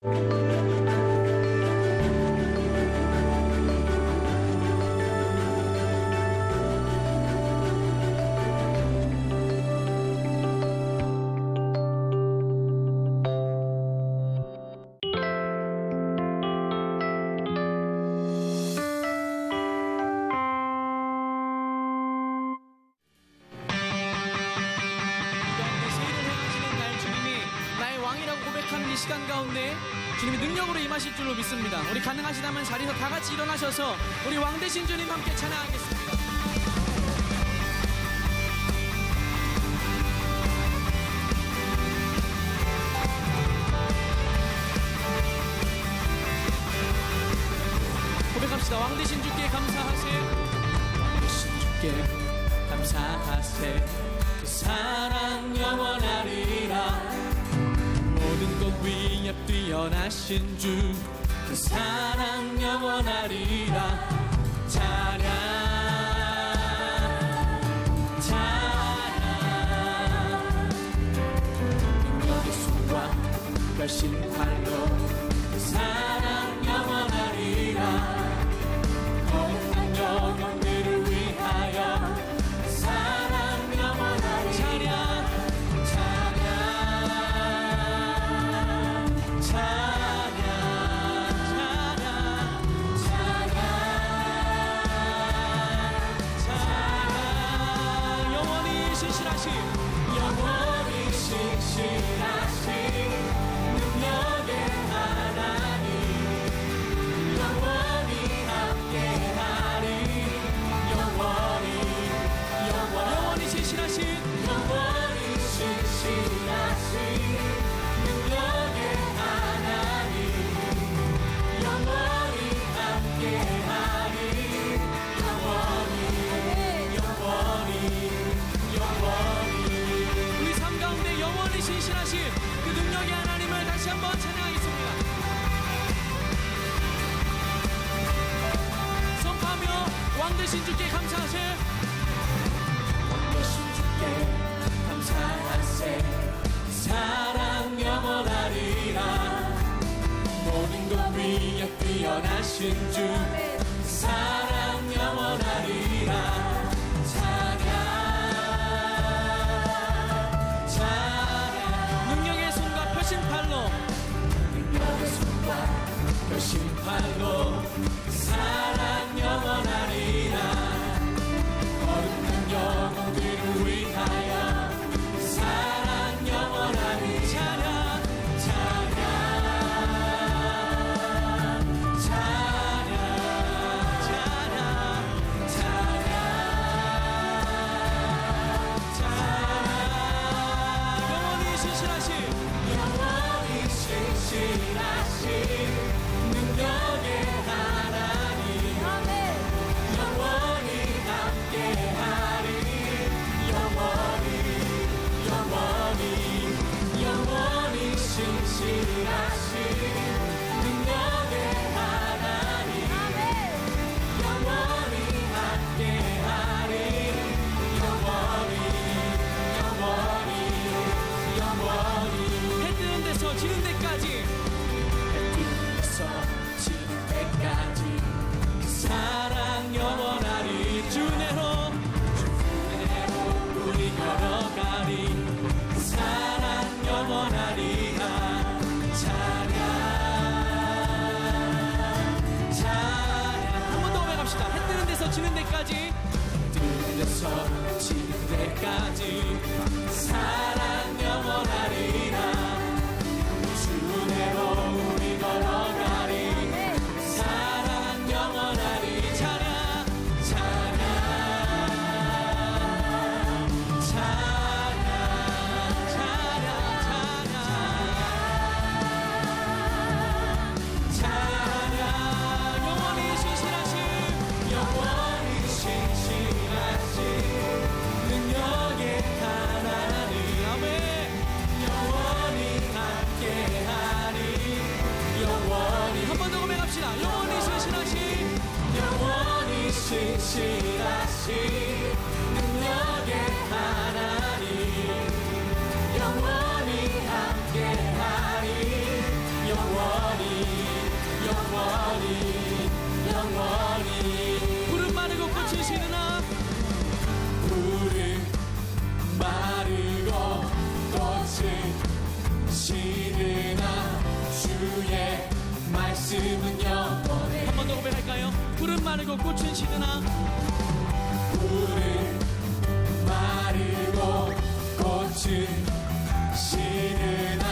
이 시간 가운데 주님의 능력으로 임하실 줄로 믿습니다. 우리 가능하시다면 자리에서 다 같이 일어나셔서 우리 왕 대신 주님 함께 찬양하겠습니다. 고백합시다. 왕 대신 주께 감사하세. 왕 대신 주께 감사하세. 그 사랑 영원하리라. 모든 것 위에 뛰어나신 주 그 사랑 영원하리라. 찬양 찬양. 능력의 손과 별신팔로 그 사랑 영원하리라. 거룩한 영광들을 위하여 그 사랑 영원하리라. 영원히 신실하신 능력의 하나님, 영원히 함께하리. 영원히 신실하신 영원히 신실하신 능력의 하나님, 영원히 함께하리. 우리 삶 가운데 영원히 신실하신 그 능력의 하나님을 다시 한번 찬양하겠습니다. 선포하며 왕 대신 주께 감사하세. 왕 대신 주께 감사하세. 사랑 영원하리라. 모든 것 위에 뛰어나신 주 사랑 영원하리라. 심판로 사랑 영원하리라. 거룩한 영혼들을 위하여 사랑 영원하리. 찬양 찬양 찬양 찬양 찬양 찬양. 영원히 신실하신 영원히 신실하신 능력의 하나님, 영원히 함께하리. 영원히 신실하신 능력의 하나님, 영원히 함께하리. 영원히 해 뜨는 데서 지는 데까지 지는 때까지 그 사랑 영원하리. 주 은혜로 우리 걸어가리. 그 사랑 영원하리라. 찬양 한 번 더 고백합시다. 해 뜨는 데서 지는 데까지 뜨는 데서 지는 때까지 사랑 영원하리라. 주 은혜로 우리 걸어가리. 사랑 영원하리. 찬양 찬양 찬양 찬양 찬양. 영원히 신실하신 능력의 하나님, 아멘. 영원히 함께하리. 한 번 더 고백합시다. 영원히 신실하신 영원히 신실하신 능력의 하나님, 영원히 함께하리. 영원히 영원히 영원히 푸른 마르고 꽃이 시드나 푸른 마르고 꽃은 시드나 주의 말씀은 영원해. 한 번 더 고백할까요? 푸른 마르고 꽃은 시드나 푸른 마르고 꽃은 시드나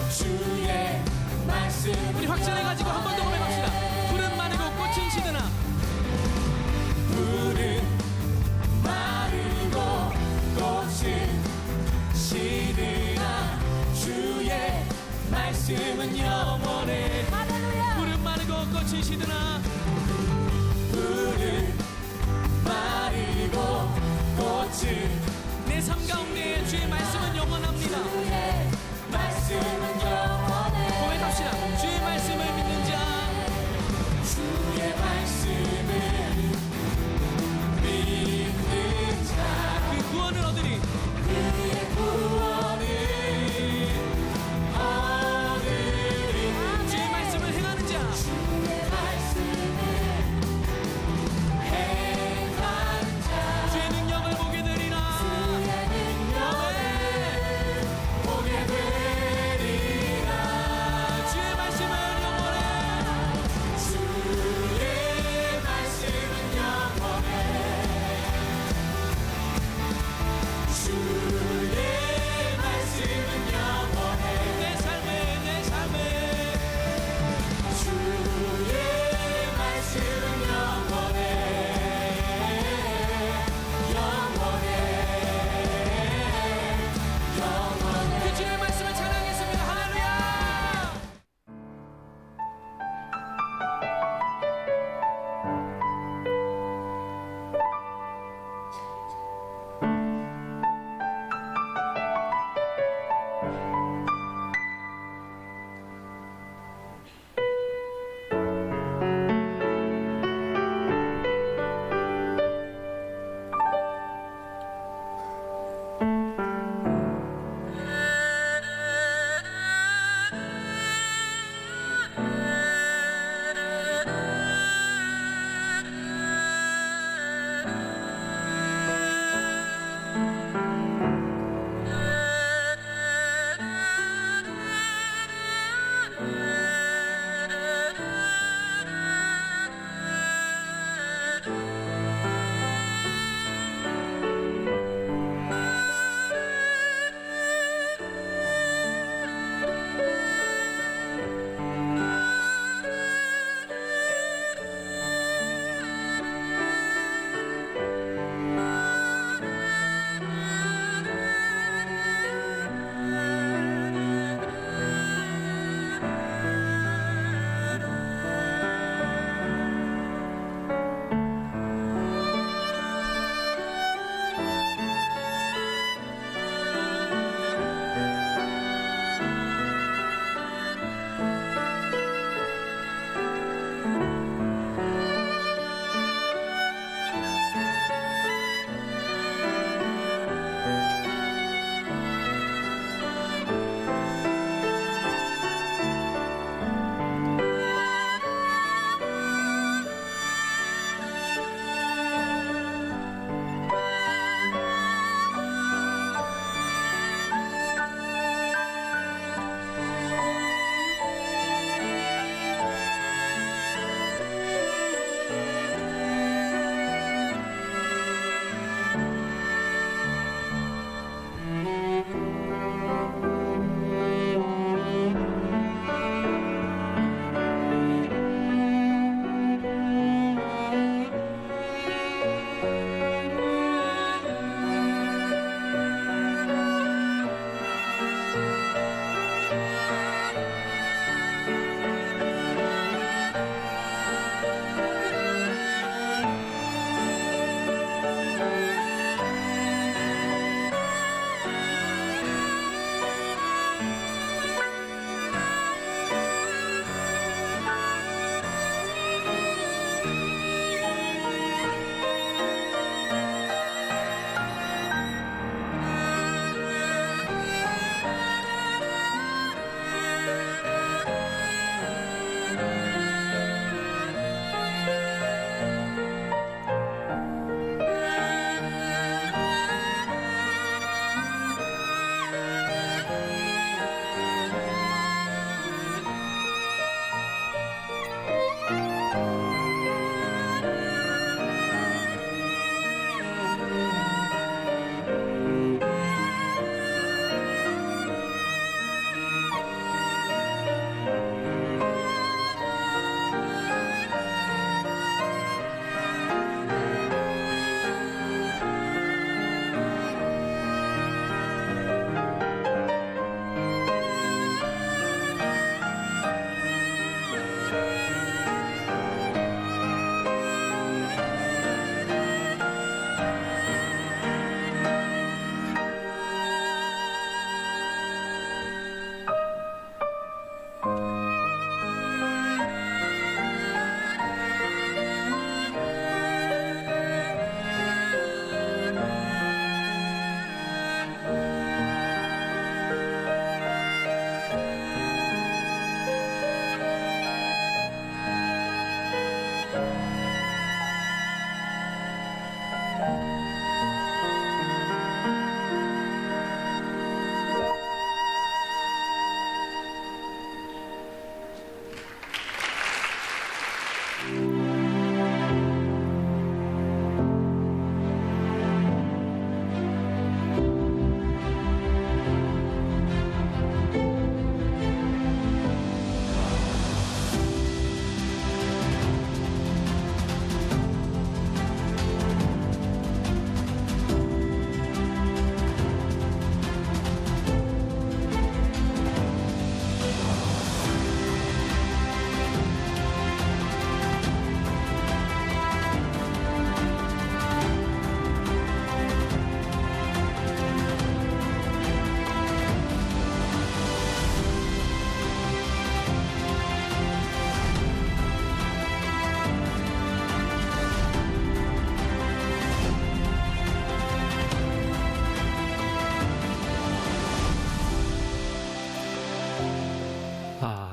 주의 말씀. 우리 확신해가지고 한 번 더 고백합시다. 푸른 마르고 꽃은 시드나 푸른 마르고 꽃은 시드나 주의 말씀은 영원해. 푸른 마르고 꽃은 시드나 푸른 마르고 꽃은 내 삶 가운데 주의 말씀은 영원합니다. 말씀은 영원해. 고백합시다. 주의 말씀을 믿는 자 주의 말씀을 믿는 자 그 구원을 얻으리. 그의 구원을 얻으리. 주의 말씀을 행하는 자 주의 말씀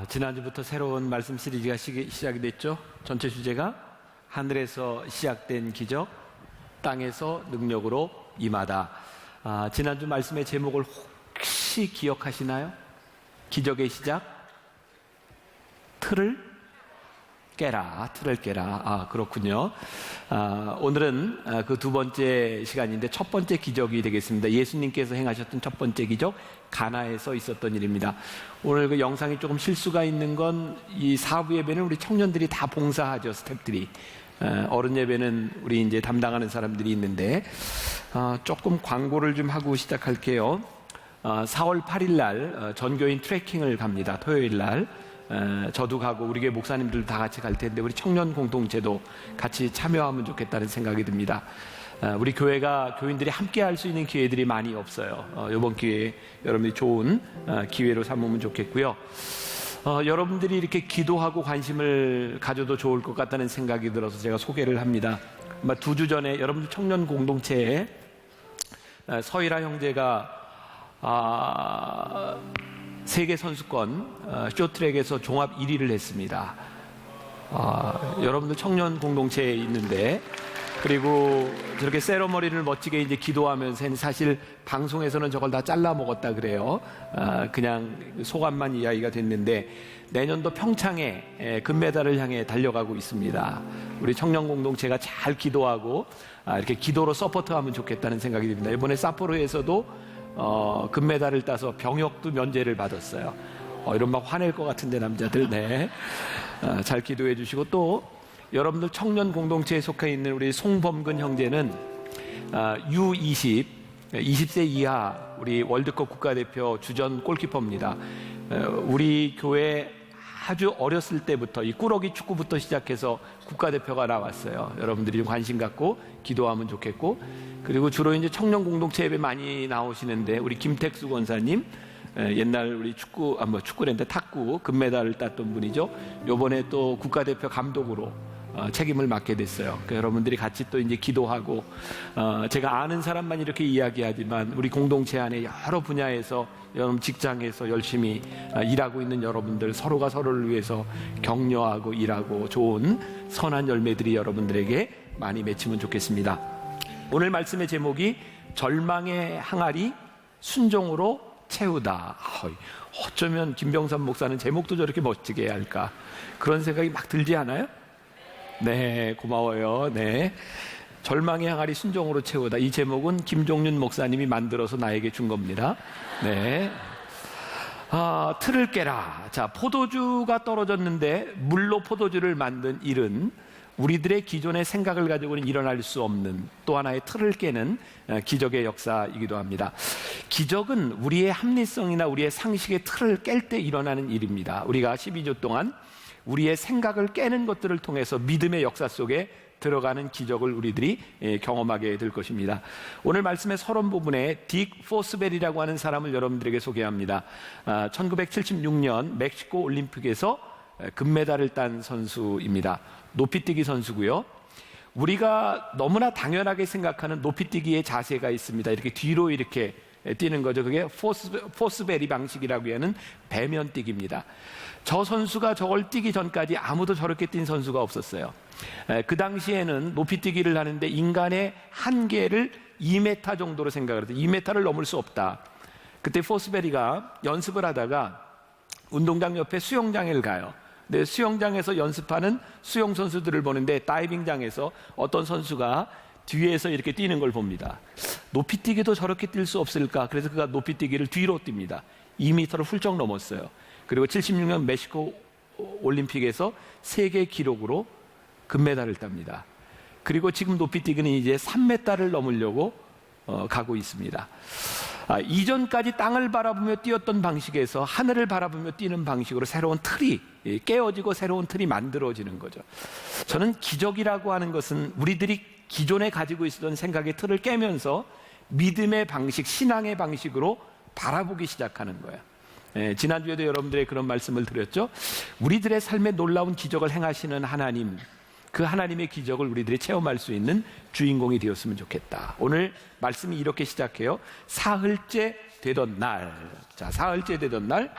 지난주부터 새로운 말씀 시리즈가 시작이 됐죠. 전체 주제가 하늘에서 시작된 기적, 땅에서 능력으로 임하다. 지난주 말씀의 제목을 혹시 기억하시나요? 기적의 시작, 틀을 깨라. 그렇군요. 오늘은 그 두 번째 시간인데 첫 번째 기적이 되겠습니다. 예수님께서 행하셨던 첫 번째 기적, 가나에서 있었던 일입니다. 오늘 그 영상이 조금 실수가 있는 건 이 사부 예배는 우리 청년들이 다 봉사하죠, 스태프들이. 어른 예배는 우리 이제 담당하는 사람들이 있는데 조금 광고를 좀 하고 시작할게요. 4월 8일 날 전교인 트레킹을 갑니다. 토요일 날. 저도 가고 우리 교회 목사님들도 다 같이 갈 텐데 우리 청년 공동체도 같이 참여하면 좋겠다는 생각이 듭니다. 우리 교회가 교인들이 함께 할 수 있는 기회들이 많이 없어요. 이번 기회에 여러분들이 좋은 기회로 삼으면 좋겠고요. 여러분들이 이렇게 기도하고 관심을 가져도 좋을 것 같다는 생각이 들어서 제가 소개를 합니다. 아마 2주 전에 여러분들 청년 공동체에 서일아 형제가 세계 선수권 쇼트랙에서 종합 1위를 했습니다. 여러분들 청년 공동체에 있는데, 그리고 저렇게 세러머니를 멋지게 이제 기도하면서 사실 방송에서는 저걸 다 잘라 먹었다 그래요. 그냥 소감만 이야기가 됐는데 내년도 평창에 금메달을 향해 달려가고 있습니다. 우리 청년 공동체가 잘 기도하고 이렇게 기도로 서포트하면 좋겠다는 생각이 듭니다. 이번에 사포로에서도 금메달을 따서 병역도 면제를 받았어요. 이런 막 화낼 것 같은데 남자들. 네. 잘 기도해 주시고, 또 여러분들 청년 공동체에 속해 있는 우리 송범근 형제는 U20 20세 이하 우리 월드컵 국가대표 주전 골키퍼입니다. 우리 교회 아주 어렸을 때부터 이 꾸러기 축구부터 시작해서 국가대표가 나왔어요. 여러분들이 좀 관심 갖고 기도하면 좋겠고, 그리고 주로 이제 청년 공동체 예배 많이 나오시는데 우리 김택수 권사님, 옛날 우리 축구랜데 탁구 금메달을 땄던 분이죠. 요번에 또 국가대표 감독으로 책임을 맡게 됐어요. 여러분들이 같이 또 이제 기도하고, 제가 아는 사람만 이렇게 이야기하지만 우리 공동체 안에 여러 분야에서, 여러분 직장에서 열심히 일하고 있는 여러분들, 서로가 서로를 위해서 격려하고 일하고 좋은 선한 열매들이 여러분들에게 많이 맺히면 좋겠습니다. 오늘 말씀의 제목이 절망의 항아리 순종으로 채우다. 어쩌면 김병삼 목사는 제목도 저렇게 멋지게 해야 할까, 그런 생각이 막 들지 않아요? 네, 고마워요. 네, 절망의 항아리 순종으로 채우다. 이 제목은 김종윤 목사님이 만들어서 나에게 준 겁니다. 네. 틀을 깨라. 자, 포도주가 떨어졌는데 물로 포도주를 만든 일은 우리들의 기존의 생각을 가지고는 일어날 수 없는 또 하나의 틀을 깨는 기적의 역사이기도 합니다. 기적은 우리의 합리성이나 우리의 상식의 틀을 깰 때 일어나는 일입니다. 우리가 12주 동안 우리의 생각을 깨는 것들을 통해서 믿음의 역사 속에 들어가는 기적을 우리들이 경험하게 될 것입니다. 오늘 말씀의 서론 부분에 딕 포스벨이라고 하는 사람을 여러분들에게 소개합니다. 1976년 멕시코 올림픽에서 금메달을 딴 선수입니다. 높이뛰기 선수고요. 우리가 너무나 당연하게 생각하는 높이뛰기의 자세가 있습니다. 이렇게 뒤로 이렇게 뛰는 거죠. 그게 포스베리 방식이라고 하는 배면뛰기입니다. 저 선수가 저걸 뛰기 전까지 아무도 저렇게 뛴 선수가 없었어요. 그 당시에는 높이뛰기를 하는데 인간의 한계를 2m 정도로 생각을 했어요. 2m를 넘을 수 없다. 그때 포스베리가 연습을 하다가 운동장 옆에 수영장을 가요. 근데 수영장에서 연습하는 수영 선수들을 보는데 다이빙장에서 어떤 선수가 뒤에서 이렇게 뛰는 걸 봅니다. 높이뛰기도 저렇게 뛸 수 없을까? 그래서 그가 높이뛰기를 뒤로 뜁니다. 2m를 훌쩍 넘었어요. 그리고 76년 멕시코 올림픽에서 세계 기록으로 금메달을 땁니다. 그리고 지금 높이뛰기는 이제 3m를 넘으려고 가고 있습니다. 이전까지 땅을 바라보며 뛰었던 방식에서 하늘을 바라보며 뛰는 방식으로 새로운 틀이 깨어지고 새로운 틀이 만들어지는 거죠. 저는 기적이라고 하는 것은 우리들이 기존에 가지고 있었던 생각의 틀을 깨면서 믿음의 방식, 신앙의 방식으로 바라보기 시작하는 거예요. 지난주에도 여러분들의 그런 말씀을 드렸죠. 우리들의 삶에 놀라운 기적을 행하시는 하나님, 그 하나님의 기적을 우리들이 체험할 수 있는 주인공이 되었으면 좋겠다. 오늘 말씀이 이렇게 시작해요. 사흘째 되던 날. 자, 사흘째 되던 날.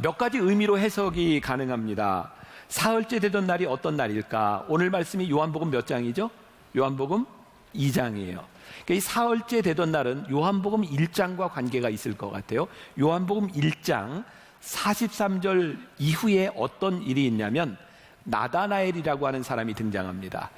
몇 가지 의미로 해석이 가능합니다. 사흘째 되던 날이 어떤 날일까? 오늘 말씀이 요한복음 몇 장이죠? 요한복음 2장이에요. 그러니까 이 사흘째 되던 날은 요한복음 1장과 관계가 있을 것 같아요. 요한복음 1장 43절 이후에 어떤 일이 있냐면 나다나엘이라고 하는 사람이 등장합니다.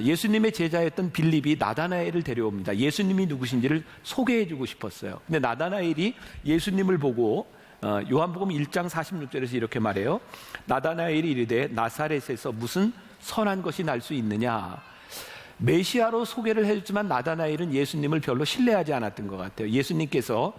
예수님의 제자였던 빌립이 나다나엘을 데려옵니다. 예수님이 누구신지를 소개해주고 싶었어요. 근데 나다나엘이 예수님을 보고 요한복음 1장 46절에서 이렇게 말해요. 나다나엘이 이르되 나사렛에서 무슨 선한 것이 날 수 있느냐. 메시아로 소개를 해줬지만 나다나엘은 예수님을 별로 신뢰하지 않았던 것 같아요. 예수님께서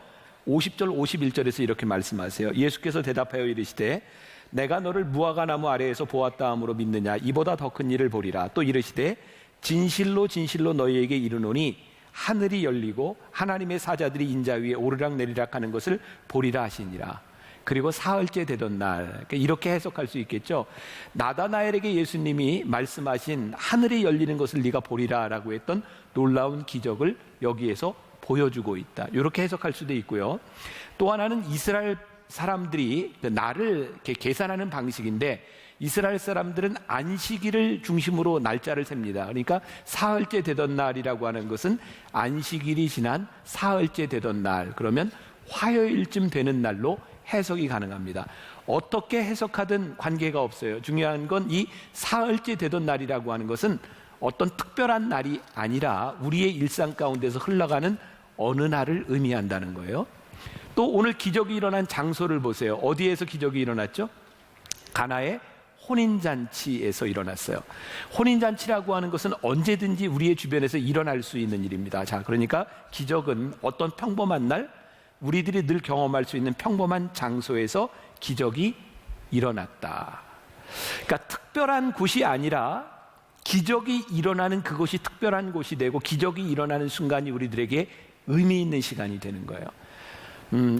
50절 51절에서 이렇게 말씀하세요. 예수께서 대답하여 이르시되 내가 너를 무화과나무 아래에서 보았다 함으로 믿느냐. 이보다 더 큰 일을 보리라. 또 이르시되 진실로 진실로 너희에게 이르노니 하늘이 열리고 하나님의 사자들이 인자 위에 오르락 내리락 하는 것을 보리라 하시니라. 그리고 사흘째 되던 날, 이렇게 해석할 수 있겠죠. 나다나엘에게 예수님이 말씀하신 하늘이 열리는 것을 네가 보리라 라고 했던 놀라운 기적을 여기에서 보여주고 있다. 이렇게 해석할 수도 있고요. 또 하나는 이스라엘 사람들이 날을 이렇게 계산하는 방식인데 이스라엘 사람들은 안식일을 중심으로 날짜를 셉니다. 그러니까 사흘째 되던 날이라고 하는 것은 안식일이 지난 사흘째 되던 날, 그러면 화요일쯤 되는 날로 해석이 가능합니다. 어떻게 해석하든 관계가 없어요. 중요한 건 이 사흘째 되던 날이라고 하는 것은 어떤 특별한 날이 아니라 우리의 일상 가운데서 흘러가는 어느 날을 의미한다는 거예요. 또 오늘 기적이 일어난 장소를 보세요. 어디에서 기적이 일어났죠? 가나의 혼인잔치에서 일어났어요. 혼인잔치라고 하는 것은 언제든지 우리의 주변에서 일어날 수 있는 일입니다. 자, 그러니까 기적은 어떤 평범한 날, 우리들이 늘 경험할 수 있는 평범한 장소에서 기적이 일어났다. 그러니까 특별한 곳이 아니라 기적이 일어나는 그곳이 특별한 곳이 되고 기적이 일어나는 순간이 우리들에게 의미 있는 시간이 되는 거예요.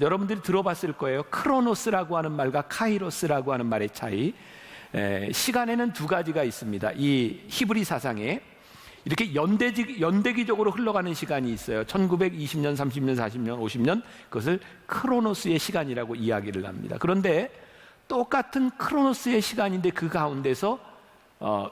여러분들이 들어봤을 거예요. 크로노스라고 하는 말과 카이로스라고 하는 말의 차이. 시간에는 두 가지가 있습니다. 이 히브리 사상에 이렇게 연대기적으로 흘러가는 시간이 있어요. 1920년, 30년, 40년, 50년, 그것을 크로노스의 시간이라고 이야기를 합니다. 그런데 똑같은 크로노스의 시간인데 그 가운데서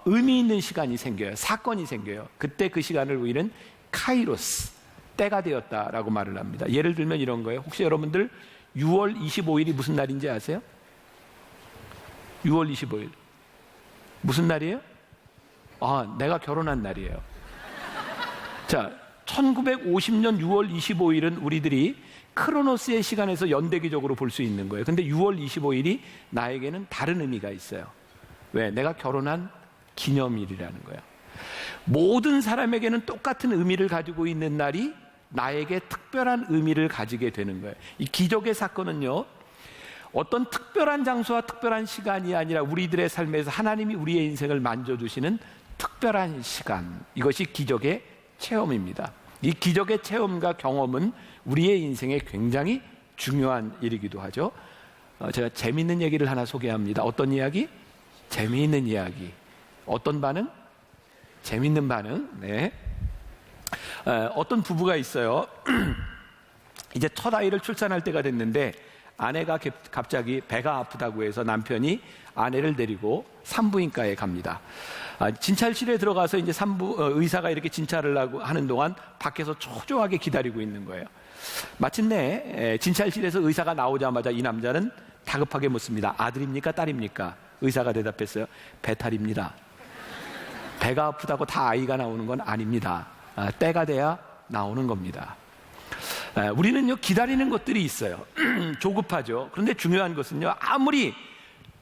의미 있는 시간이 생겨요. 사건이 생겨요. 그때 그 시간을 우리는 카이로스, 때가 되었다라고 말을 합니다. 예를 들면 이런 거예요. 혹시 여러분들 6월 25일이 무슨 날인지 아세요? 6월 25일 무슨 날이에요? 내가 결혼한 날이에요. 자, 1950년 6월 25일은 우리들이 크로노스의 시간에서 연대기적으로 볼 수 있는 거예요. 근데 6월 25일이 나에게는 다른 의미가 있어요. 왜? 내가 결혼한 기념일이라는 거예요. 모든 사람에게는 똑같은 의미를 가지고 있는 날이 나에게 특별한 의미를 가지게 되는 거예요. 이 기적의 사건은요, 어떤 특별한 장소와 특별한 시간이 아니라 우리들의 삶에서 하나님이 우리의 인생을 만져주시는 특별한 시간, 이것이 기적의 체험입니다. 이 기적의 체험과 경험은 우리의 인생에 굉장히 중요한 일이기도 하죠. 제가 재미있는 얘기를 하나 소개합니다. 어떤 이야기? 재미있는 이야기. 어떤 반응? 재미있는 반응. 네. 어떤 부부가 있어요. 이제 첫 아이를 출산할 때가 됐는데 아내가 갑자기 배가 아프다고 해서 남편이 아내를 데리고 산부인과에 갑니다. 진찰실에 들어가서 이제 의사가 이렇게 진찰을 하는 동안 밖에서 초조하게 기다리고 있는 거예요. 마침내 진찰실에서 의사가 나오자마자 이 남자는 다급하게 묻습니다. 아들입니까? 딸입니까? 의사가 대답했어요. 배탈입니다. 배가 아프다고 다 아이가 나오는 건 아닙니다. 때가 돼야 나오는 겁니다. 우리는요, 기다리는 것들이 있어요. 조급하죠. 그런데 중요한 것은요, 아무리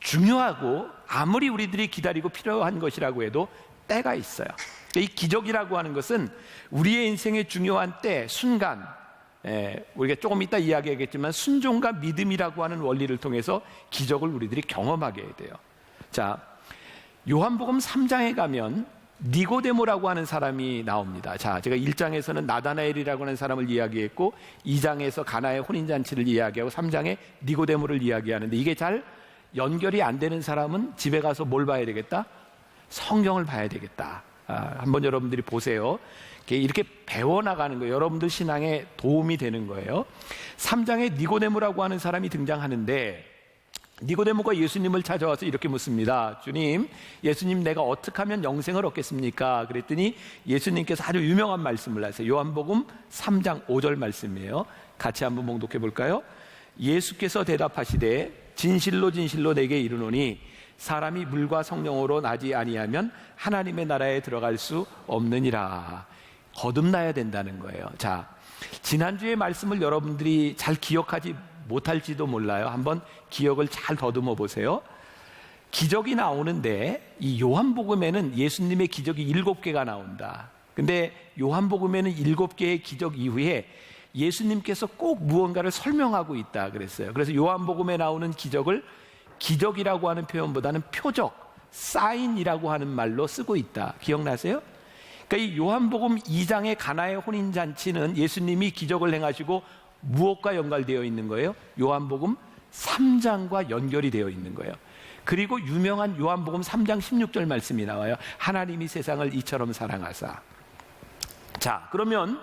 중요하고 아무리 우리들이 기다리고 필요한 것이라고 해도 때가 있어요. 이 기적이라고 하는 것은 우리의 인생의 중요한 때, 순간, 우리가 조금 이따 이야기하겠지만 순종과 믿음이라고 하는 원리를 통해서 기적을 우리들이 경험하게 돼요. 자, 요한복음 3장에 가면 니고데모라고 하는 사람이 나옵니다. 자, 제가 1장에서는 나다나엘이라고 하는 사람을 이야기했고 2장에서 가나의 혼인잔치를 이야기하고 3장에 니고데모를 이야기하는데 이게 잘 연결이 안 되는 사람은 집에 가서 뭘 봐야 되겠다? 성경을 봐야 되겠다. 한번 여러분들이 보세요. 이렇게 배워나가는 거예요. 여러분들 신앙에 도움이 되는 거예요. 3장에 니고데모라고 하는 사람이 등장하는데 니고데모가 예수님을 찾아와서 이렇게 묻습니다. 주님, 예수님, 내가 어떻게 하면 영생을 얻겠습니까? 그랬더니 예수님께서 아주 유명한 말씀을 하세요. 요한복음 3장 5절 말씀이에요. 같이 한번 봉독해 볼까요? 예수께서 대답하시되 진실로 진실로 내게 이르노니 사람이 물과 성령으로 나지 아니하면 하나님의 나라에 들어갈 수 없느니라. 거듭나야 된다는 거예요. 자, 지난주의 말씀을 여러분들이 잘 기억하지 못할지도 몰라요. 한번 기억을 잘 더듬어 보세요. 기적이 나오는데 이 요한복음에는 예수님의 기적이 7개가 나온다. 근데 요한복음에는 7개의 기적 이후에 예수님께서 꼭 무언가를 설명하고 있다 그랬어요. 그래서 요한복음에 나오는 기적을 기적이라고 하는 표현보다는 표적, 사인이라고 하는 말로 쓰고 있다. 기억나세요? 그러니까 이 요한복음 2장의 가나의 혼인잔치는 예수님이 기적을 행하시고 무엇과 연관되어 있는 거예요? 요한복음 3장과 연결이 되어 있는 거예요. 그리고 유명한 요한복음 3장 16절 말씀이 나와요. 하나님이 세상을 이처럼 사랑하사. 자, 그러면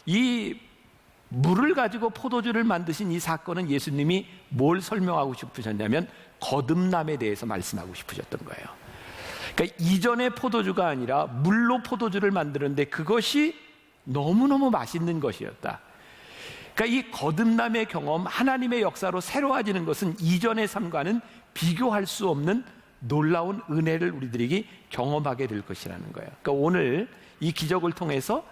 이 물을 가지고 포도주를 만드신 이 사건은 예수님이 뭘 설명하고 싶으셨냐면 거듭남에 대해서 말씀하고 싶으셨던 거예요. 그러니까 이전의 포도주가 아니라 물로 포도주를 만드는데 그것이 너무너무 맛있는 것이었다. 그러니까 이 거듭남의 경험, 하나님의 역사로 새로워지는 것은 이전의 삶과는 비교할 수 없는 놀라운 은혜를 우리들에게 경험하게 될 것이라는 거예요. 그러니까 오늘 이 기적을 통해서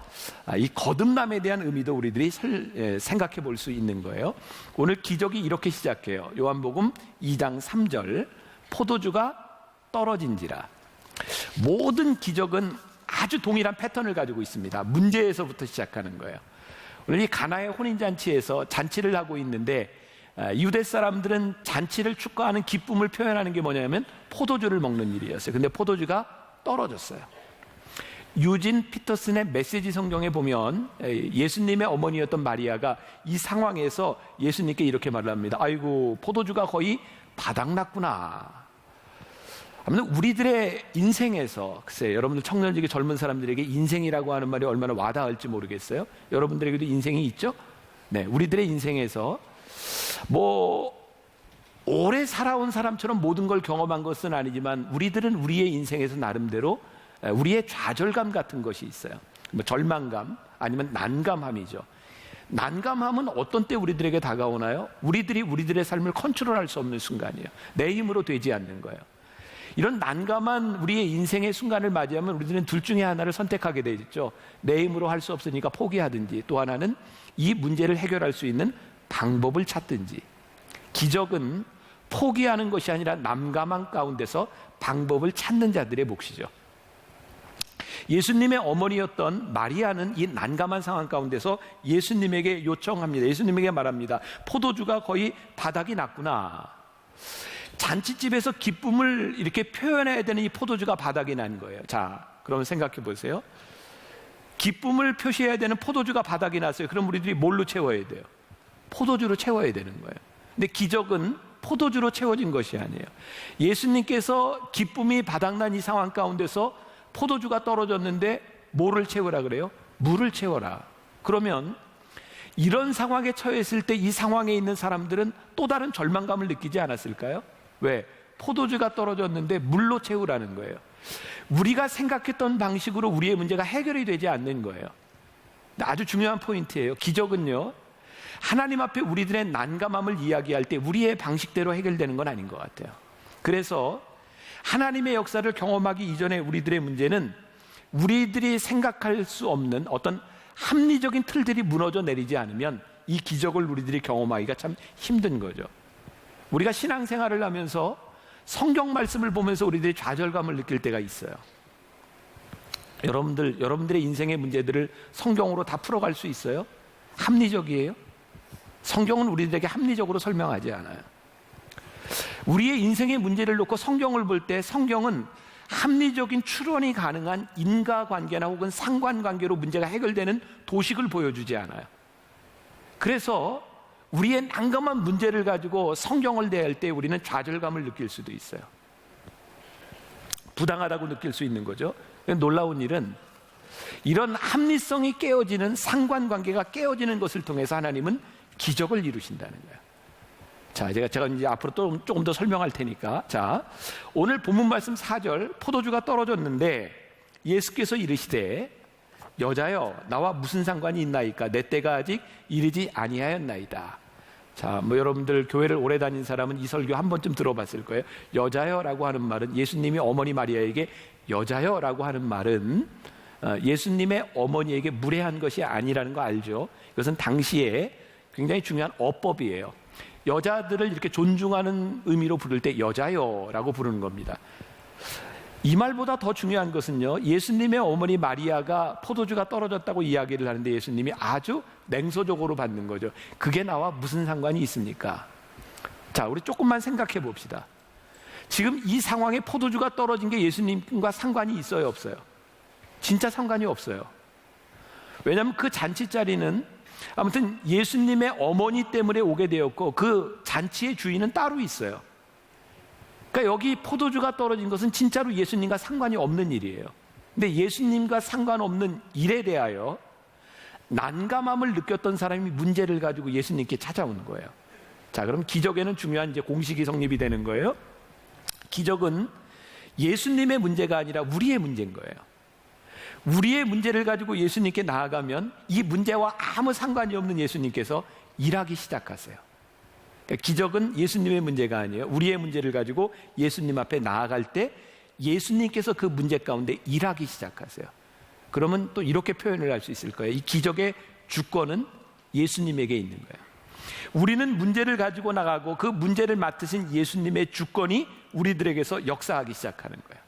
이 거듭남에 대한 의미도 우리들이 생각해 볼 수 있는 거예요. 오늘 기적이 이렇게 시작해요. 요한복음 2장 3절, 포도주가 떨어진지라. 모든 기적은 아주 동일한 패턴을 가지고 있습니다. 문제에서부터 시작하는 거예요. 오늘 이 가나의 혼인잔치에서 잔치를 하고 있는데 유대 사람들은 잔치를 축하하는 기쁨을 표현하는 게 뭐냐면 포도주를 먹는 일이었어요. 근데 포도주가 떨어졌어요. 유진 피터슨의 메시지 성경에 보면 예수님의 어머니였던 마리아가 이 상황에서 예수님께 이렇게 말을 합니다. 아이고, 포도주가 거의 바닥났구나. 아무튼 우리들의 인생에서, 글쎄 여러분들 청년직의 젊은 사람들에게 인생이라고 하는 말이 얼마나 와닿을지 모르겠어요. 여러분들에게도 인생이 있죠? 네, 우리들의 인생에서 오래 살아온 사람처럼 모든 걸 경험한 것은 아니지만 우리들은 우리의 인생에서 나름대로 우리의 좌절감 같은 것이 있어요. 절망감 아니면 난감함이죠. 난감함은 어떤 때 우리들에게 다가오나요? 우리들이 우리들의 삶을 컨트롤할 수 없는 순간이에요. 내 힘으로 되지 않는 거예요. 이런 난감한 우리의 인생의 순간을 맞이하면 우리들은 둘 중에 하나를 선택하게 되죠. 내 힘으로 할 수 없으니까 포기하든지, 또 하나는 이 문제를 해결할 수 있는 방법을 찾든지. 기적은 포기하는 것이 아니라 난감한 가운데서 방법을 찾는 자들의 몫이죠. 예수님의 어머니였던 마리아는 이 난감한 상황 가운데서 예수님에게 요청합니다. 예수님에게 말합니다. 포도주가 거의 바닥이 났구나. 잔치집에서 기쁨을 이렇게 표현해야 되는 이 포도주가 바닥이 난 거예요. 자, 그러면 생각해 보세요. 기쁨을 표시해야 되는 포도주가 바닥이 났어요. 그럼 우리들이 뭘로 채워야 돼요? 포도주로 채워야 되는 거예요. 근데 기적은 포도주로 채워진 것이 아니에요. 예수님께서 기쁨이 바닥난 이 상황 가운데서 포도주가 떨어졌는데 뭐를 채우라 그래요? 물을 채워라. 그러면 이런 상황에 처했을 때 이 상황에 있는 사람들은 또 다른 절망감을 느끼지 않았을까요? 왜? 포도주가 떨어졌는데 물로 채우라는 거예요. 우리가 생각했던 방식으로 우리의 문제가 해결이 되지 않는 거예요. 아주 중요한 포인트예요. 기적은요, 하나님 앞에 우리들의 난감함을 이야기할 때 우리의 방식대로 해결되는 건 아닌 것 같아요. 그래서 하나님의 역사를 경험하기 이전에 우리들의 문제는 우리들이 생각할 수 없는 어떤 합리적인 틀들이 무너져 내리지 않으면 이 기적을 우리들이 경험하기가 참 힘든 거죠. 우리가 신앙생활을 하면서 성경 말씀을 보면서 우리들이 좌절감을 느낄 때가 있어요. 여러분들의 인생의 문제들을 성경으로 다 풀어갈 수 있어요? 합리적이에요? 성경은 우리들에게 합리적으로 설명하지 않아요. 우리의 인생의 문제를 놓고 성경을 볼 때 성경은 합리적인 추론이 가능한 인과관계나 혹은 상관관계로 문제가 해결되는 도식을 보여주지 않아요. 그래서 우리의 난감한 문제를 가지고 성경을 대할 때 우리는 좌절감을 느낄 수도 있어요. 부당하다고 느낄 수 있는 거죠. 놀라운 일은 이런 합리성이 깨어지는, 상관관계가 깨어지는 것을 통해서 하나님은 기적을 이루신다는 거예요. 자, 제가 이제 앞으로 또 조금 더 설명할 테니까. 자, 오늘 본문 말씀 4절, 포도주가 떨어졌는데 예수께서 이르시되 여자여 나와 무슨 상관이 있나이까? 내 때가 아직 이르지 아니하였나이다. 자, 뭐 여러분들 교회를 오래 다닌 사람은 이 설교 한 번쯤 들어봤을 거예요. 여자여라고 하는 말은, 예수님이 어머니 마리아에게 여자여라고 하는 말은 예수님의 어머니에게 무례한 것이 아니라는 거 알죠? 이것은 당시에 굉장히 중요한 어법이에요. 여자들을 이렇게 존중하는 의미로 부를 때 여자여라고 부르는 겁니다. 이 말보다 더 중요한 것은요, 예수님의 어머니 마리아가 포도주가 떨어졌다고 이야기를 하는데 예수님이 아주 냉소적으로 받는 거죠. 그게 나와 무슨 상관이 있습니까? 자, 우리 조금만 생각해 봅시다. 지금 이 상황에 포도주가 떨어진 게 예수님과 상관이 있어요, 없어요? 진짜 상관이 없어요. 왜냐하면 그 잔치 자리는 아무튼 예수님의 어머니 때문에 오게 되었고 그 잔치의 주인은 따로 있어요. 그러니까 여기 포도주가 떨어진 것은 진짜로 예수님과 상관이 없는 일이에요. 근데 예수님과 상관없는 일에 대하여 난감함을 느꼈던 사람이 문제를 가지고 예수님께 찾아오는 거예요. 자, 그럼 기적에는 중요한 이제 공식이 성립이 되는 거예요. 기적은 예수님의 문제가 아니라 우리의 문제인 거예요. 우리의 문제를 가지고 예수님께 나아가면 이 문제와 아무 상관이 없는 예수님께서 일하기 시작하세요. 그러니까 기적은 예수님의 문제가 아니에요. 우리의 문제를 가지고 예수님 앞에 나아갈 때 예수님께서 그 문제 가운데 일하기 시작하세요. 그러면 또 이렇게 표현을 할 수 있을 거예요. 이 기적의 주권은 예수님에게 있는 거예요. 우리는 문제를 가지고 나가고 그 문제를 맡으신 예수님의 주권이 우리들에게서 역사하기 시작하는 거예요.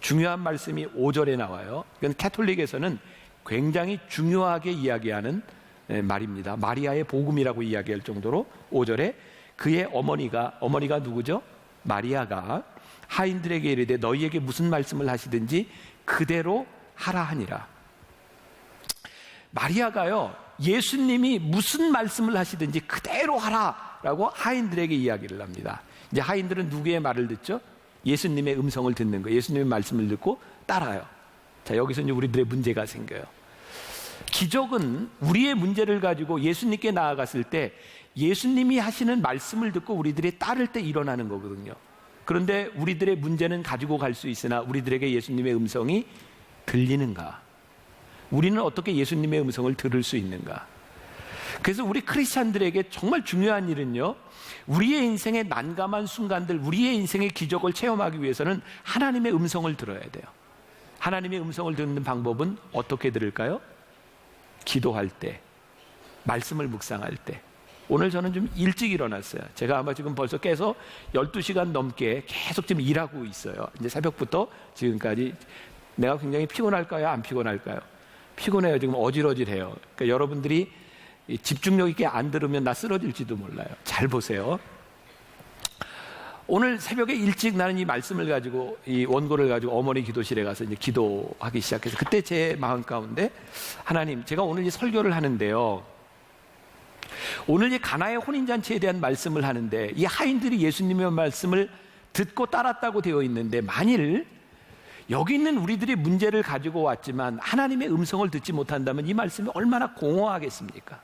중요한 말씀이 5절에 나와요. 이건 캐톨릭에서는 굉장히 중요하게 이야기하는 말입니다. 마리아의 복음이라고 이야기할 정도로 5절에 그의 어머니가 누구죠? 마리아가 하인들에게 이르되 너희에게 무슨 말씀을 하시든지 그대로 하라 하니라. 마리아가요, 예수님이 무슨 말씀을 하시든지 그대로 하라라고 하인들에게 이야기를 합니다. 이제 하인들은 누구의 말을 듣죠? 예수님의 음성을 듣는 거예요. 예수님의 말씀을 듣고 따라요. 자, 여기서 이제 우리들의 문제가 생겨요. 기적은 우리의 문제를 가지고 예수님께 나아갔을 때 예수님이 하시는 말씀을 듣고 우리들이 따를 때 일어나는 거거든요. 그런데 우리들의 문제는 가지고 갈 수 있으나 우리들에게 예수님의 음성이 들리는가? 우리는 어떻게 예수님의 음성을 들을 수 있는가? 그래서 우리 크리스찬들에게 정말 중요한 일은요, 우리의 인생의 난감한 순간들, 우리의 인생의 기적을 체험하기 위해서는 하나님의 음성을 들어야 돼요. 하나님의 음성을 듣는 방법은 어떻게 들을까요? 기도할 때, 말씀을 묵상할 때. 오늘 저는 좀 일찍 일어났어요. 제가 아마 지금 벌써 깨서 12시간 넘게 계속 지금 일하고 있어요. 이제 새벽부터 지금까지. 내가 굉장히 피곤할까요? 안 피곤할까요? 피곤해요. 지금 어질어질해요. 그러니까 여러분들이 집중력 있게 안 들으면 나 쓰러질지도 몰라요. 잘 보세요. 오늘 새벽에 일찍 나는 이 말씀을 가지고, 이 원고를 가지고 어머니 기도실에 가서 이제 기도하기 시작해서 그때 제 마음 가운데 하나님, 제가 오늘 이 설교를 하는데요, 오늘 이 가나의 혼인잔치에 대한 말씀을 하는데 이 하인들이 예수님의 말씀을 듣고 따랐다고 되어 있는데 만일 여기 있는 우리들의 문제를 가지고 왔지만 하나님의 음성을 듣지 못한다면 이 말씀이 얼마나 공허하겠습니까?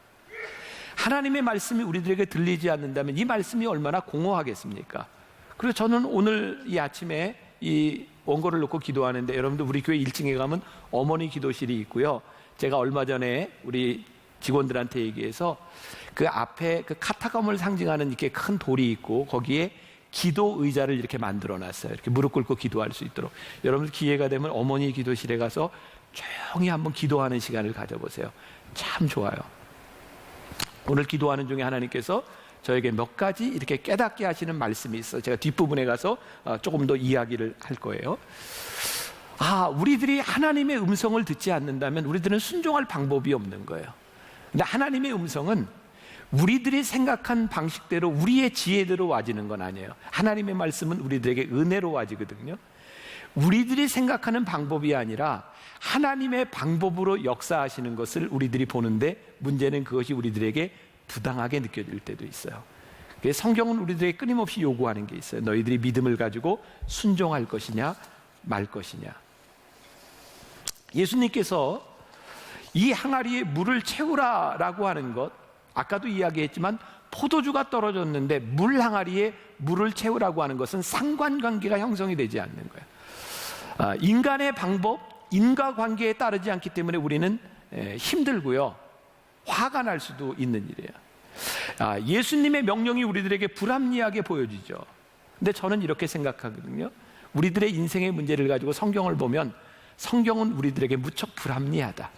하나님의 말씀이 우리들에게 들리지 않는다면 이 말씀이 얼마나 공허하겠습니까? 그래서 저는 오늘 이 아침에 이 원고를 놓고 기도하는데, 여러분들 우리 교회 1층에 가면 어머니 기도실이 있고요. 제가 얼마 전에 우리 직원들한테 얘기해서 그 앞에 그 카타콤을 상징하는 이렇게 큰 돌이 있고 거기에 기도 의자를 이렇게 만들어 놨어요. 이렇게 무릎 꿇고 기도할 수 있도록. 여러분들 기회가 되면 어머니 기도실에 가서 조용히 한번 기도하는 시간을 가져보세요. 참 좋아요. 오늘 기도하는 중에 하나님께서 저에게 몇 가지 이렇게 깨닫게 하시는 말씀이 있어요. 제가 뒷부분에 가서 조금 더 이야기를 할 거예요. 우리들이 하나님의 음성을 듣지 않는다면 우리들은 순종할 방법이 없는 거예요. 근데 하나님의 음성은 우리들이 생각한 방식대로 우리의 지혜대로 와지는 건 아니에요. 하나님의 말씀은 우리들에게 은혜로 와지거든요. 우리들이 생각하는 방법이 아니라 하나님의 방법으로 역사하시는 것을 우리들이 보는데, 문제는 그것이 우리들에게 부당하게 느껴질 때도 있어요. 그래서 성경은 우리들에게 끊임없이 요구하는 게 있어요. 너희들이 믿음을 가지고 순종할 것이냐 말 것이냐. 예수님께서 이 항아리에 물을 채우라라고 하는 것, 아까도 이야기했지만 포도주가 떨어졌는데 물 항아리에 물을 채우라고 하는 것은 상관관계가 형성이 되지 않는 거예요. 인간의 방법, 인과관계에 따르지 않기 때문에 우리는 힘들고요, 화가 날 수도 있는 일이에요. 예수님의 명령이 우리들에게 불합리하게 보여지죠. 근데 저는 이렇게 생각하거든요. 우리들의 인생의 문제를 가지고 성경을 보면 성경은 우리들에게 무척 불합리하다.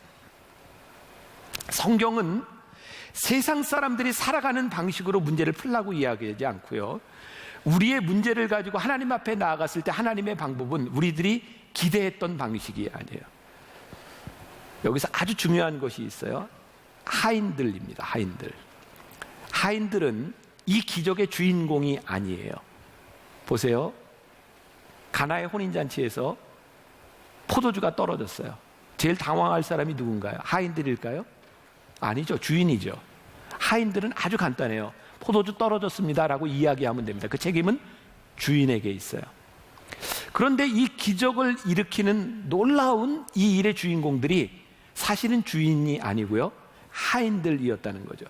성경은 세상 사람들이 살아가는 방식으로 문제를 풀라고 이야기하지 않고요, 우리의 문제를 가지고 하나님 앞에 나아갔을 때 하나님의 방법은 우리들이 기대했던 방식이 아니에요. 여기서 아주 중요한 것이 있어요. 하인들입니다. 하인들은 이 기적의 주인공이 아니에요. 보세요. 가나의 혼인잔치에서 포도주가 떨어졌어요. 제일 당황할 사람이 누군가요? 하인들일까요? 아니죠. 주인이죠. 하인들은 아주 간단해요. 포도주 떨어졌습니다 라고 이야기하면 됩니다. 그 책임은 주인에게 있어요. 그런데 이 기적을 일으키는 놀라운 이 일의 주인공들이 사실은 주인이 아니고요, 하인들이었다는 거죠.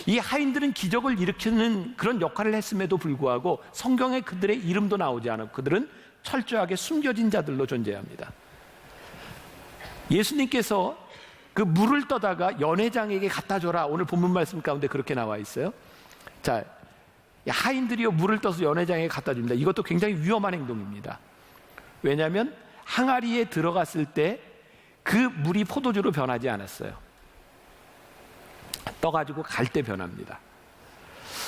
이 하인들은 기적을 일으키는 그런 역할을 했음에도 불구하고 성경에 그들의 이름도 나오지 않았고 그들은 철저하게 숨겨진 자들로 존재합니다. 예수님께서 그 물을 떠다가 연회장에게 갖다 줘라, 오늘 본문 말씀 가운데 그렇게 나와 있어요. 자, 하인들이요 물을 떠서 연회장에게 갖다 줍니다. 이것도 굉장히 위험한 행동입니다. 왜냐하면 항아리에 들어갔을 때 그 물이 포도주로 변하지 않았어요. 떠가지고 갈 때 변합니다.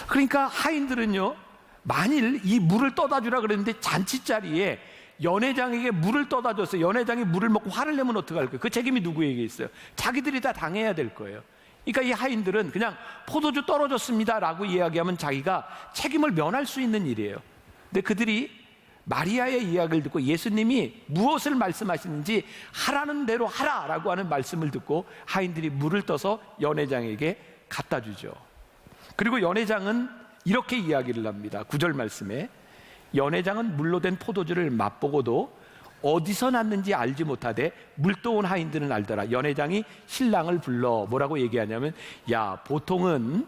그러니까 하인들은요, 만일 이 물을 떠다 주라 그랬는데 잔치 자리에 연회장에게 물을 떠다 줬어요. 연회장이 물을 먹고 화를 내면 어떡할 거예요? 그 책임이 누구에게 있어요? 자기들이 다 당해야 될 거예요. 그러니까 이 하인들은 그냥 포도주 떨어졌습니다 라고 이야기하면 자기가 책임을 면할 수 있는 일이에요. 근데 그들이 마리아의 이야기를 듣고 예수님이 무엇을 말씀하시는지 하라는 대로 하라라고 하는 말씀을 듣고 하인들이 물을 떠서 연회장에게 갖다 주죠. 그리고 연회장은 이렇게 이야기를 합니다. 9절 말씀에 연회장은 물로 된 포도주를 맛보고도 어디서 났는지 알지 못하되 물떠온 하인들은 알더라. 연회장이 신랑을 불러 뭐라고 얘기하냐면, 야, 보통은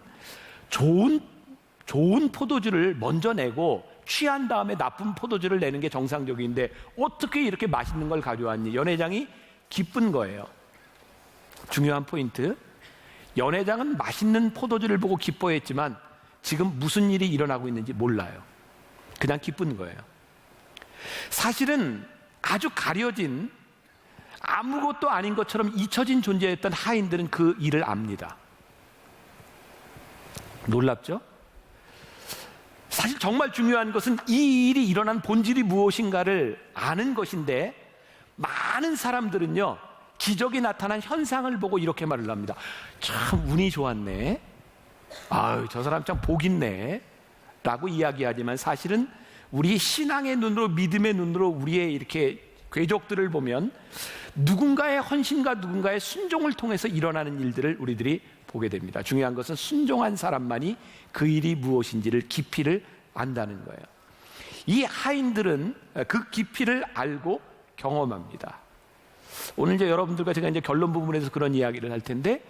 좋은 포도주를 먼저 내고 취한 다음에 나쁜 포도주를 내는 게 정상적인데 어떻게 이렇게 맛있는 걸 가져왔니? 연회장이 기쁜 거예요. 중요한 포인트, 연회장은 맛있는 포도주를 보고 기뻐했지만 지금 무슨 일이 일어나고 있는지 몰라요. 그냥 기쁜 거예요. 사실은 아주 가려진 아무것도 아닌 것처럼 잊혀진 존재였던 하인들은 그 일을 압니다. 놀랍죠? 사실 정말 중요한 것은 이 일이 일어난 본질이 무엇인가를 아는 것인데, 많은 사람들은요 기적이 나타난 현상을 보고 이렇게 말을 합니다. 참 운이 좋았네, 아유 저 사람 참 복 있네 라고 이야기하지만, 사실은 우리 신앙의 눈으로, 믿음의 눈으로 우리의 이렇게 궤적들을 보면 누군가의 헌신과 누군가의 순종을 통해서 일어나는 일들을 우리들이 보게 됩니다. 중요한 것은 순종한 사람만이 그 일이 무엇인지를, 깊이를 안다는 거예요. 이 하인들은 그 깊이를 알고 경험합니다. 오늘 이제 여러분들과 제가 이제 결론 부분에서 그런 이야기를 할 텐데,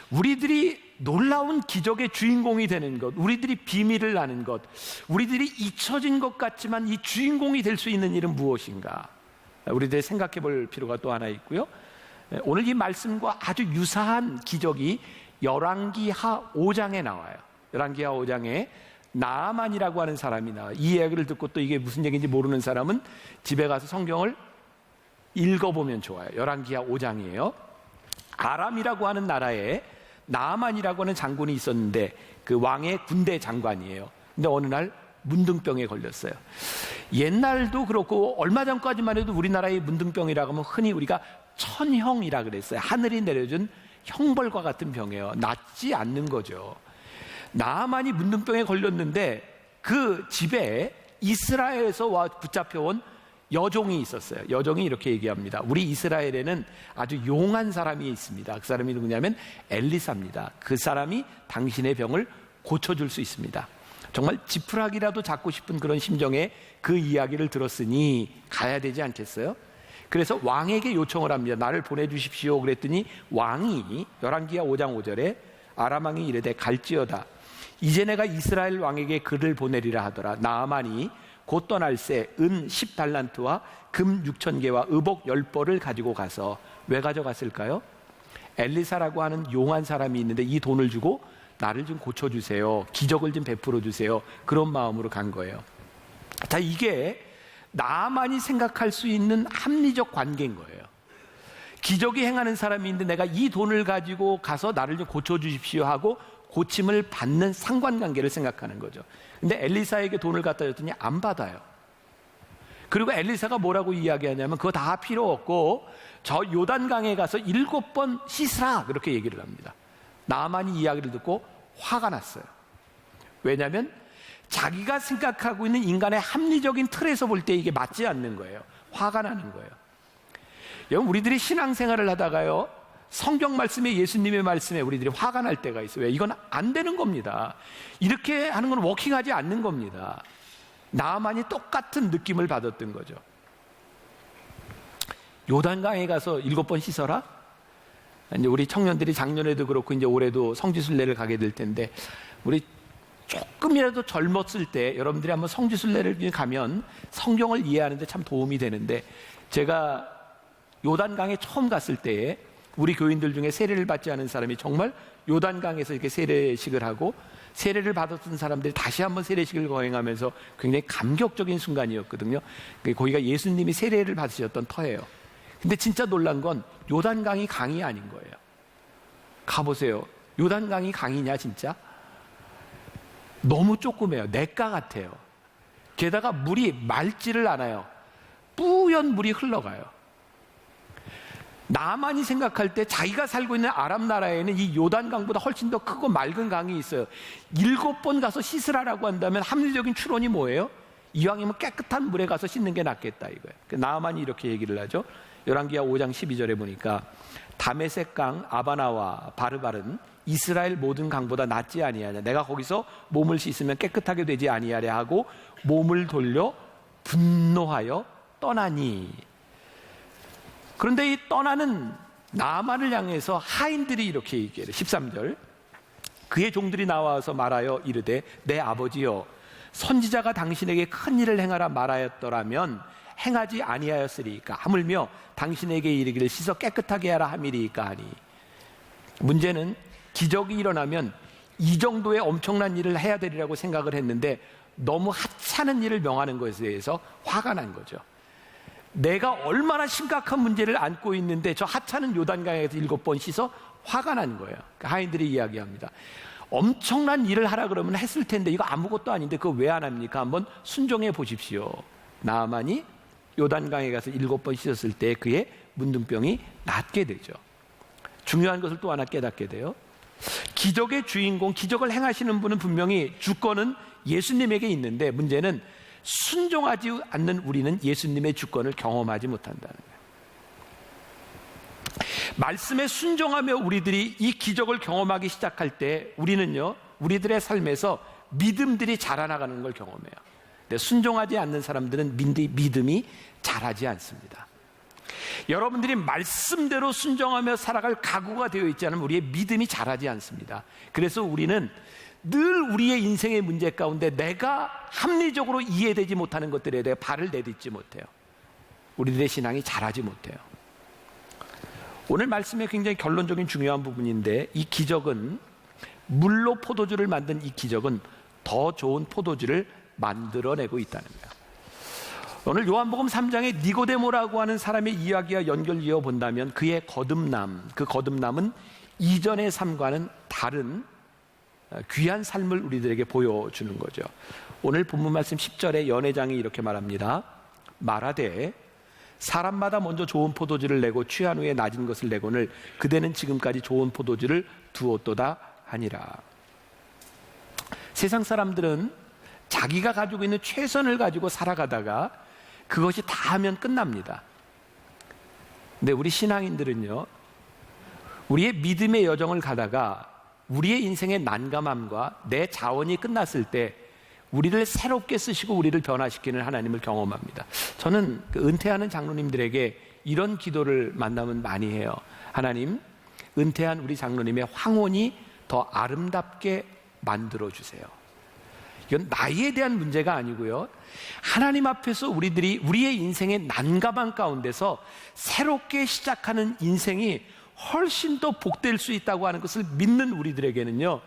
우리들이 놀라운 기적의 주인공이 되는 것, 우리들이 비밀을 아는 것, 우리들이 잊혀진 것 같지만 이 주인공이 될 수 있는 일은 무엇인가, 우리들이 생각해 볼 필요가 또 하나 있고요. 오늘 이 말씀과 아주 유사한 기적이 열왕기하 5장에 나와요. 열왕기하 5장에 나아만이라고 하는 사람이 나와요. 이 이야기를 듣고 또 이게 무슨 얘기인지 모르는 사람은 집에 가서 성경을 읽어보면 좋아요. 열왕기하 5장이에요. 아람이라고 하는 나라에 나아만이라고 하는 장군이 있었는데 그 왕의 군대 장관이에요. 근데 어느 날 문둥병에 걸렸어요. 옛날도 그렇고 얼마 전까지만 해도 우리나라의 문둥병이라고 하면 흔히 우리가 천형이라 그랬어요. 하늘이 내려준 형벌과 같은 병이에요. 낫지 않는 거죠. 나아만이 문둥병에 걸렸는데 그 집에 이스라엘에서 와 붙잡혀온 여종이 있었어요. 여종이 이렇게 얘기합니다. 우리 이스라엘에는 아주 용한 사람이 있습니다. 그 사람이 누구냐면 엘리사입니다. 그 사람이 당신의 병을 고쳐줄 수 있습니다. 정말 지푸라기라도 잡고 싶은 그런 심정에 그 이야기를 들었으니 가야 되지 않겠어요? 그래서 왕에게 요청을 합니다. 나를 보내주십시오. 그랬더니 왕이 열왕기하 5장 5절에 아람 왕이 이르되 갈지어다. 이제 내가 이스라엘 왕에게 글을 보내리라 하더라. 나아만이 곧 떠날새 은 10달란트와 금 6,000개와 의복 10벌을 가지고 가서 왜 가져갔을까요? 엘리사라고 하는 용한 사람이 있는데 이 돈을 주고 나를 좀 고쳐주세요. 기적을 좀 베풀어 주세요. 그런 마음으로 간 거예요. 자, 이게 나만이 생각할 수 있는 합리적 관계인 거예요. 기적이 행하는 사람이 있는데 내가 이 돈을 가지고 가서 나를 좀 고쳐주십시오 하고 고침을 받는 상관관계를 생각하는 거죠. 근데 엘리사에게 돈을 갖다 줬더니 안 받아요. 그리고 엘리사가 뭐라고 이야기하냐면 그거 다 필요 없고 저 요단강에 가서 7번 씻으라 그렇게 얘기를 합니다. 나만이 이야기를 듣고 화가 났어요. 왜냐하면 자기가 생각하고 있는 인간의 합리적인 틀에서 볼 때 이게 맞지 않는 거예요. 화가 나는 거예요. 여러분, 우리들이 신앙생활을 하다가요, 성경 말씀에, 예수님의 말씀에 우리들이 화가 날 때가 있어요. 왜? 이건 안 되는 겁니다. 이렇게 하는 건 워킹하지 않는 겁니다. 나만이 똑같은 느낌을 받았던 거죠. 요단강에 가서 7번 씻어라? 이제 우리 청년들이 작년에도 그렇고 이제 올해도 성지순례를 가게 될 텐데, 우리 조금이라도 젊었을 때 여러분들이 한번 성지순례를 가면 성경을 이해하는데 참 도움이 되는데, 제가 요단강에 처음 갔을 때에 우리 교인들 중에 세례를 받지 않은 사람이 정말 요단강에서 이렇게 세례식을 하고 세례를 받았던 사람들이 다시 한번 세례식을 거행하면서 굉장히 감격적인 순간이었거든요. 거기가 예수님이 세례를 받으셨던 터예요. 근데 진짜 놀란 건 요단강이 강이 아닌 거예요. 가보세요. 요단강이 강이냐 진짜? 너무 조그매요. 냇가 같아요. 게다가 물이 맑지를 않아요. 뿌연 물이 흘러가요. 나만이 생각할 때 자기가 살고 있는 아람 나라에는 이 요단강보다 훨씬 더 크고 맑은 강이 있어요. 7번 가서 씻으라라고 한다면 합리적인 추론이 뭐예요? 이왕이면 깨끗한 물에 가서 씻는 게 낫겠다 이거예요. 나만이 이렇게 얘기를 하죠. 열왕기하 5장 12절에 보니까 다메섹 강 아바나와 바르발은 이스라엘 모든 강보다 낫지 아니하냐. 내가 거기서 몸을 씻으면 깨끗하게 되지 아니하랴 하고 몸을 돌려 분노하여 떠나니. 그런데 이 떠나는 나만을 향해서 하인들이 이렇게 얘기해요. 13절. 그의 종들이 나와서 말하여 이르되 내 아버지여 선지자가 당신에게 큰 일을 행하라 말하였더라면 행하지 아니하였으리이까. 하물며 당신에게 이르기를 씻어 깨끗하게 하라 함이리이까 하니. 문제는 기적이 일어나면 이 정도의 엄청난 일을 해야 되리라고 생각을 했는데 너무 하찮은 일을 명하는 것에 대해서 화가 난 거죠. 내가 얼마나 심각한 문제를 안고 있는데 저 하찮은 요단강에서 7번 씻어? 화가 난 거예요. 하인들이 이야기합니다. 엄청난 일을 하라 그러면 했을 텐데 이거 아무것도 아닌데 그거 왜 안 합니까? 한번 순종해 보십시오. 나아만이 요단강에 가서 7번 씻었을 때 그의 문둥병이 낫게 되죠. 중요한 것을 또 하나 깨닫게 돼요. 기적의 주인공, 기적을 행하시는 분은 분명히 주권은 예수님에게 있는데 문제는 순종하지 않는 우리는 예수님의 주권을 경험하지 못한다는 거예요. 말씀에 순종하며 우리들이 이 기적을 경험하기 시작할 때 우리는요, 우리들의 삶에서 믿음들이 자라나가는 걸 경험해요. 근데 순종하지 않는 사람들은 믿음이 자라지 않습니다. 여러분들이 말씀대로 순종하며 살아갈 각오가 되어 있지 않으면 우리의 믿음이 자라지 않습니다. 그래서 우리는 늘 우리의 인생의 문제 가운데 내가 합리적으로 이해되지 못하는 것들에 대해 발을 내딛지 못해요. 우리들의 신앙이 자라지 못해요. 오늘 말씀의 굉장히 결론적인 중요한 부분인데 이 기적은 물로 포도주를 만든 이 기적은 더 좋은 포도주를 만들어내고 있다는 거예요. 오늘 요한복음 3장에 니고데모라고 하는 사람의 이야기와 연결 이어 본다면 그의 거듭남, 그 거듭남은 이전의 삶과는 다른 귀한 삶을 우리들에게 보여주는 거죠. 오늘 본문 말씀 10절에 연회장이 이렇게 말합니다. 말하되 사람마다 먼저 좋은 포도주를 내고 취한 후에 낮은 것을 내거늘 그대는 지금까지 좋은 포도주를 두었도다 하니라. 세상 사람들은 자기가 가지고 있는 최선을 가지고 살아가다가 그것이 다 하면 끝납니다. 근데 우리 신앙인들은요, 우리의 믿음의 여정을 가다가 우리의 인생의 난감함과 내 자원이 끝났을 때 우리를 새롭게 쓰시고 우리를 변화시키는 하나님을 경험합니다. 저는 은퇴하는 장로님들에게 이런 기도를 만나면 많이 해요. 하나님, 은퇴한 우리 장로님의 황혼이 더 아름답게 만들어주세요. 이건 나이에 대한 문제가 아니고요. 하나님 앞에서 우리의 인생의 난감한 가운데서 새롭게 시작하는 인생이 훨씬 더 복될 수 있다고 하는 것을 믿는 우리들에게는요,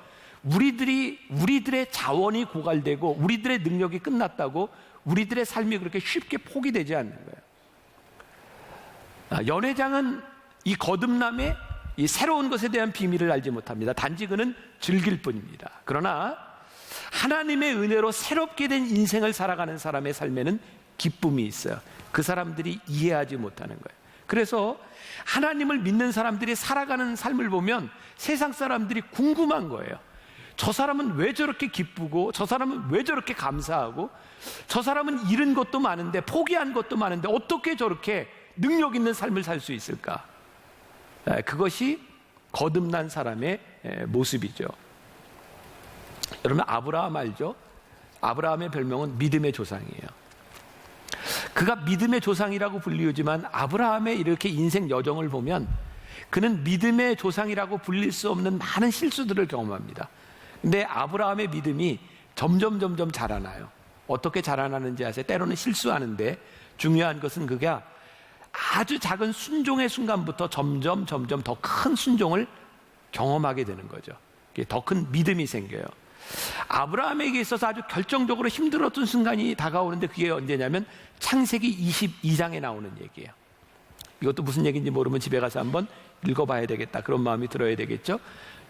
우리들의 자원이 고갈되고 우리들의 능력이 끝났다고 우리들의 삶이 그렇게 쉽게 포기되지 않는 거예요. 연회장은 이 거듭남의 이 새로운 것에 대한 비밀을 알지 못합니다. 단지 그는 즐길 뿐입니다. 그러나 하나님의 은혜로 새롭게 된 인생을 살아가는 사람의 삶에는 기쁨이 있어요. 그 사람들이 이해하지 못하는 거예요. 그래서 하나님을 믿는 사람들이 살아가는 삶을 보면 세상 사람들이 궁금한 거예요. 저 사람은 왜 저렇게 기쁘고, 저 사람은 왜 저렇게 감사하고, 저 사람은 잃은 것도 많은데, 포기한 것도 많은데 어떻게 저렇게 능력 있는 삶을 살 수 있을까? 그것이 거듭난 사람의 모습이죠. 여러분, 아브라함 알죠? 아브라함의 별명은 믿음의 조상이에요. 그가 믿음의 조상이라고 불리우지만 아브라함의 이렇게 인생 여정을 보면 그는 믿음의 조상이라고 불릴 수 없는 많은 실수들을 경험합니다. 근데 아브라함의 믿음이 점점 자라나요. 어떻게 자라나는지 아세요? 때로는 실수하는데 중요한 것은 그가 아주 작은 순종의 순간부터 점점 더 큰 순종을 경험하게 되는 거죠. 더 큰 믿음이 생겨요. 아브라함에게 있어서 아주 결정적으로 힘들었던 순간이 다가오는데 그게 언제냐면 창세기 22장에 나오는 얘기예요. 이것도 무슨 얘기인지 모르면 집에 가서 한번 읽어봐야 되겠다, 그런 마음이 들어야 되겠죠.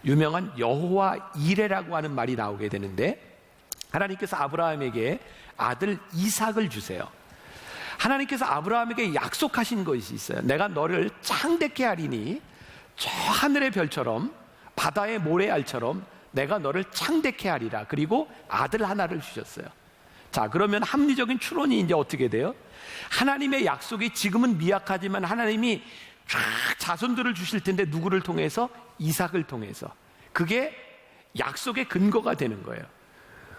유명한 여호와 이레라고 하는 말이 나오게 되는데, 하나님께서 아브라함에게 아들 이삭을 주세요. 하나님께서 아브라함에게 약속하신 것이 있어요. 내가 너를 창대케 하리니 저 하늘의 별처럼 바다의 모래알처럼 내가 너를 창대케 하리라. 그리고 아들 하나를 주셨어요. 자, 그러면 합리적인 추론이 이제 어떻게 돼요? 하나님의 약속이 지금은 미약하지만 하나님이 쫙 자손들을 주실 텐데 누구를 통해서? 이삭을 통해서. 그게 약속의 근거가 되는 거예요.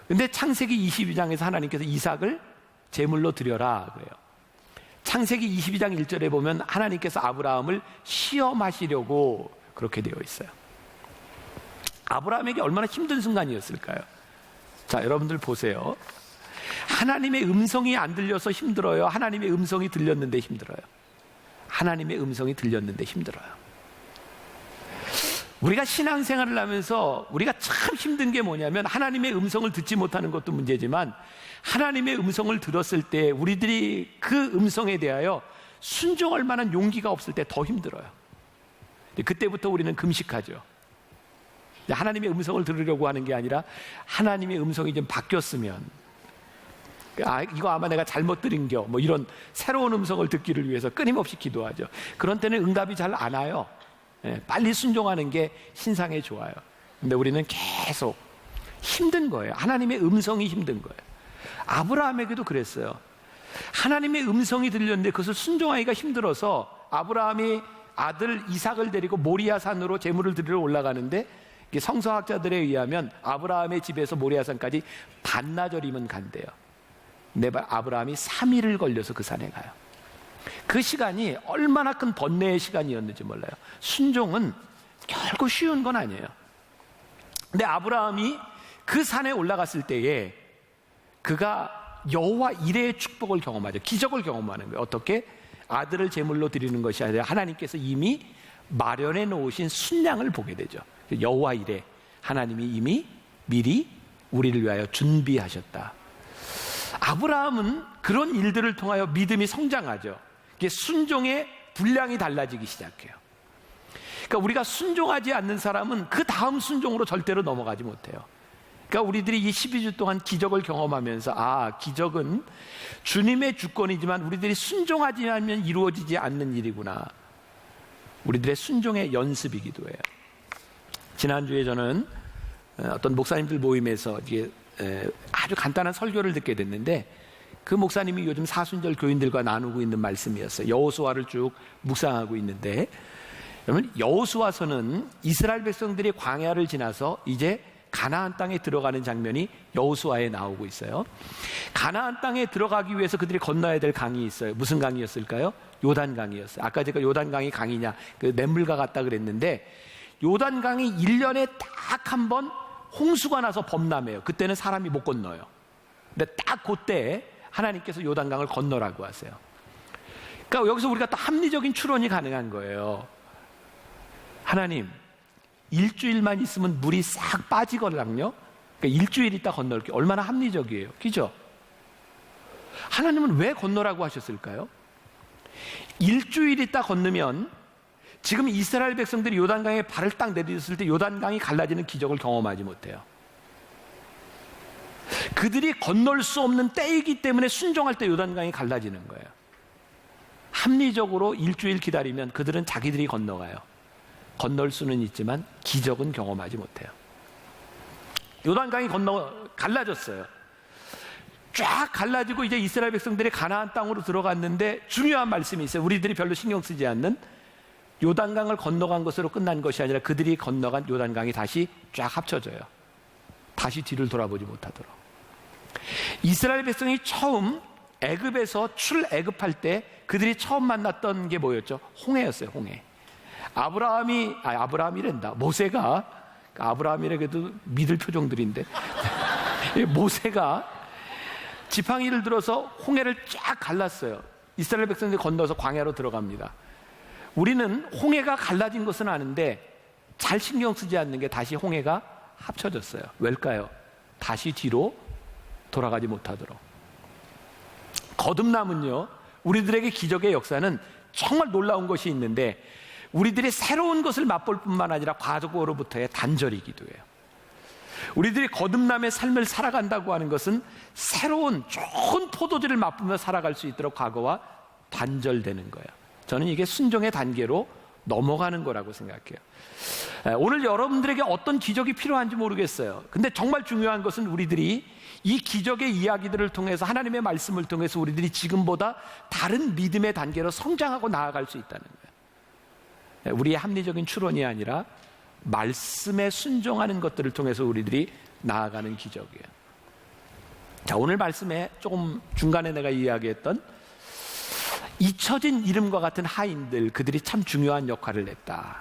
근데 창세기 22장에서 하나님께서 이삭을 제물로 드려라 그래요. 창세기 22장 1절에 보면 하나님께서 아브라함을 시험하시려고 그렇게 되어 있어요. 아브라함에게 얼마나 힘든 순간이었을까요? 자, 여러분들 보세요. 하나님의 음성이 안 들려서 힘들어요? 하나님의 음성이 들렸는데 힘들어요? 하나님의 음성이 들렸는데 힘들어요. 우리가 신앙생활을 하면서 우리가 참 힘든 게 뭐냐면 하나님의 음성을 듣지 못하는 것도 문제지만 하나님의 음성을 들었을 때 우리들이 그 음성에 대하여 순종할 만한 용기가 없을 때 더 힘들어요. 그때부터 우리는 금식하죠. 하나님의 음성을 들으려고 하는 게 아니라 하나님의 음성이 좀 바뀌었으면, 이거 아마 내가 잘못 들은겨, 뭐 이런 새로운 음성을 듣기를 위해서 끊임없이 기도하죠. 그런 때는 응답이 잘 안 와요. 빨리 순종하는 게 신상에 좋아요. 근데 우리는 계속 힘든 거예요. 하나님의 음성이 힘든 거예요. 아브라함에게도 그랬어요. 하나님의 음성이 들렸는데 그것을 순종하기가 힘들어서 아브라함이 아들 이삭을 데리고 모리아 산으로 제물을 드리러 올라가는데, 성서학자들에 의하면 아브라함의 집에서 모리아산까지 반나절이면 간대요. 근데 아브라함이 3일을 걸려서 그 산에 가요. 그 시간이 얼마나 큰 번뇌의 시간이었는지 몰라요. 순종은 결코 쉬운 건 아니에요. 근데 아브라함이 그 산에 올라갔을 때에 그가 여호와 이레의 축복을 경험하죠. 기적을 경험하는 거예요. 어떻게? 아들을 제물로 드리는 것이 아니라 하나님께서 이미 마련해 놓으신 순양을 보게 되죠. 여호와 이레, 하나님이 이미 미리 우리를 위하여 준비하셨다. 아브라함은 그런 일들을 통하여 믿음이 성장하죠. 순종의 분량이 달라지기 시작해요. 그러니까 우리가 순종하지 않는 사람은 그 다음 순종으로 절대로 넘어가지 못해요. 그러니까 우리들이 이 12주 동안 기적을 경험하면서 기적은 주님의 주권이지만 우리들이 순종하지 않으면 이루어지지 않는 일이구나. 우리들의 순종의 연습이기도 해요. 지난주에 저는 어떤 목사님들 모임에서 아주 간단한 설교를 듣게 됐는데, 그 목사님이 요즘 사순절 교인들과 나누고 있는 말씀이었어요. 여호수아를 쭉 묵상하고 있는데, 여러분, 여호수아서는 이스라엘 백성들이 광야를 지나서 이제 가나안 땅에 들어가는 장면이 여호수아에 나오고 있어요. 가나안 땅에 들어가기 위해서 그들이 건너야 될 강이 있어요. 무슨 강이었을까요? 요단강이었어요. 아까 제가 요단강이 강이냐, 그 냇물과 같다 그랬는데, 요단강이 1년에 딱 한 번 홍수가 나서 범람해요. 그때는 사람이 못 건너요. 근데 딱 그때 하나님께서 요단강을 건너라고 하세요. 그러니까 여기서 우리가 또 합리적인 추론이 가능한 거예요. 하나님, 일주일만 있으면 물이 싹 빠지거든요. 그러니까 일주일 있다 건널게. 얼마나 합리적이에요. 그죠? 하나님은 왜 건너라고 하셨을까요? 일주일 있다 건너면 지금 이스라엘 백성들이 요단강에 발을 딱 내딛었을 때 요단강이 갈라지는 기적을 경험하지 못해요. 그들이 건널 수 없는 때이기 때문에 순종할 때 요단강이 갈라지는 거예요. 합리적으로 일주일 기다리면 그들은 자기들이 건너가요. 건널 수는 있지만 기적은 경험하지 못해요. 요단강이 갈라졌어요. 쫙 갈라지고 이제 이스라엘 백성들이 가나안 땅으로 들어갔는데 중요한 말씀이 있어요. 우리들이 별로 신경 쓰지 않는 요단강을 건너간 것으로 끝난 것이 아니라 그들이 건너간 요단강이 다시 쫙 합쳐져요. 다시 뒤를 돌아보지 못하도록. 이스라엘 백성이 처음 애굽에서 출애굽할 때 그들이 처음 만났던 게 뭐였죠? 홍해였어요. 홍해. 아브라함이란다. 모세가, 아브라함이라도 믿을 표정들인데 모세가 지팡이를 들어서 홍해를 쫙 갈랐어요. 이스라엘 백성들이 건너서 광야로 들어갑니다. 우리는 홍해가 갈라진 것은 아는데 잘 신경 쓰지 않는 게 다시 홍해가 합쳐졌어요. 왜일까요? 다시 뒤로 돌아가지 못하도록. 거듭남은요, 우리들에게 기적의 역사는 정말 놀라운 것이 있는데 우리들이 새로운 것을 맛볼 뿐만 아니라 과거로부터의 단절이기도 해요. 우리들이 거듭남의 삶을 살아간다고 하는 것은 새로운 좋은 포도주를 맛보며 살아갈 수 있도록 과거와 단절되는 거예요. 저는 이게 순종의 단계로 넘어가는 거라고 생각해요. 오늘 여러분들에게 어떤 기적이 필요한지 모르겠어요. 근데 정말 중요한 것은 우리들이 이 기적의 이야기들을 통해서 하나님의 말씀을 통해서 우리들이 지금보다 다른 믿음의 단계로 성장하고 나아갈 수 있다는 거예요. 우리의 합리적인 추론이 아니라 말씀에 순종하는 것들을 통해서 우리들이 나아가는 기적이에요. 자, 오늘 말씀에 조금 중간에 내가 이야기했던 잊혀진 이름과 같은 하인들, 그들이 참 중요한 역할을 했다.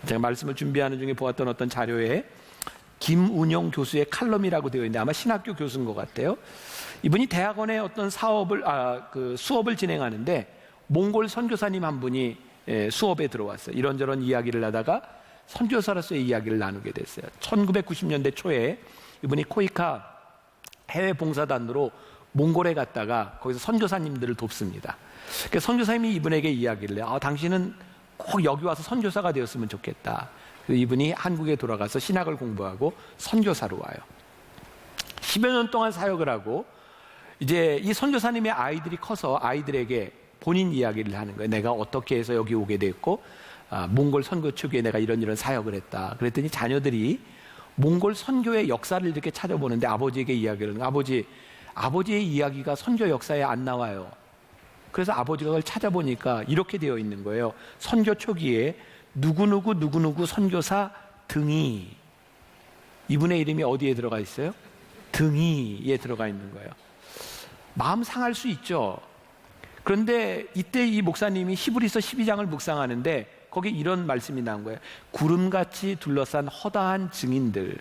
제가 말씀을 준비하는 중에 보았던 어떤 자료에 김운용 교수의 칼럼이라고 되어 있는데 아마 신학교 교수인 것 같아요. 이분이 대학원에 어떤 수업을 진행하는데 몽골 선교사님 한 분이 수업에 들어왔어요. 이런저런 이야기를 하다가 선교사로서의 이야기를 나누게 됐어요. 1990년대 초에 이분이 코이카 해외 봉사단으로 몽골에 갔다가 거기서 선교사님들을 돕습니다. 그래서 선교사님이 이분에게 이야기를 해요. 당신은 꼭 여기 와서 선교사가 되었으면 좋겠다. 그래서 이분이 한국에 돌아가서 신학을 공부하고 선교사로 와요. 10여 년 동안 사역을 하고 이제 이 선교사님의 아이들이 커서 아이들에게 본인 이야기를 하는 거예요. 내가 어떻게 해서 여기 오게 됐고 몽골 선교 초기에 내가 이런 사역을 했다. 그랬더니 자녀들이 몽골 선교의 역사를 이렇게 찾아보는데 아버지에게 이야기를 하는 거예요. 아버지의 이야기가 선교 역사에 안 나와요. 그래서 아버지가 그걸 찾아보니까 이렇게 되어 있는 거예요. 선교 초기에 누구누구 선교사 등이, 이분의 이름이 어디에 들어가 있어요? 등이에 들어가 있는 거예요. 마음 상할 수 있죠. 그런데 이때 이 목사님이 히브리서 12장을 묵상하는데 거기 이런 말씀이 나온 거예요. 구름같이 둘러싼 허다한 증인들.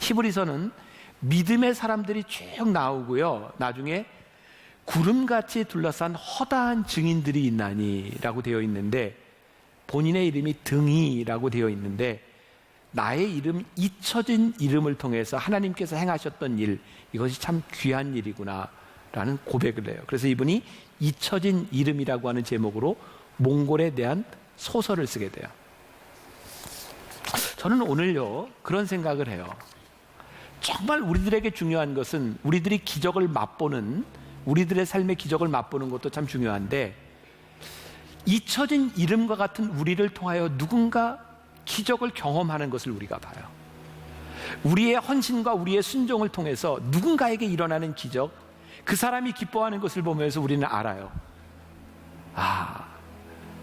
히브리서는 믿음의 사람들이 쭉 나오고요. 나중에 구름같이 둘러싼 허다한 증인들이 있나니 라고 되어 있는데 본인의 이름이 등이라고 되어 있는데 나의 이름, 잊혀진 이름을 통해서 하나님께서 행하셨던 일, 이것이 참 귀한 일이구나 라는 고백을 해요. 그래서 이분이 잊혀진 이름이라고 하는 제목으로 몽골에 대한 소설을 쓰게 돼요. 저는 오늘요 그런 생각을 해요. 정말 우리들에게 중요한 것은 우리들이 기적을 맛보는, 우리들의 삶의 기적을 맛보는 것도 참 중요한데 잊혀진 이름과 같은 우리를 통하여 누군가 기적을 경험하는 것을 우리가 봐요. 우리의 헌신과 우리의 순종을 통해서 누군가에게 일어나는 기적, 그 사람이 기뻐하는 것을 보면서 우리는 알아요.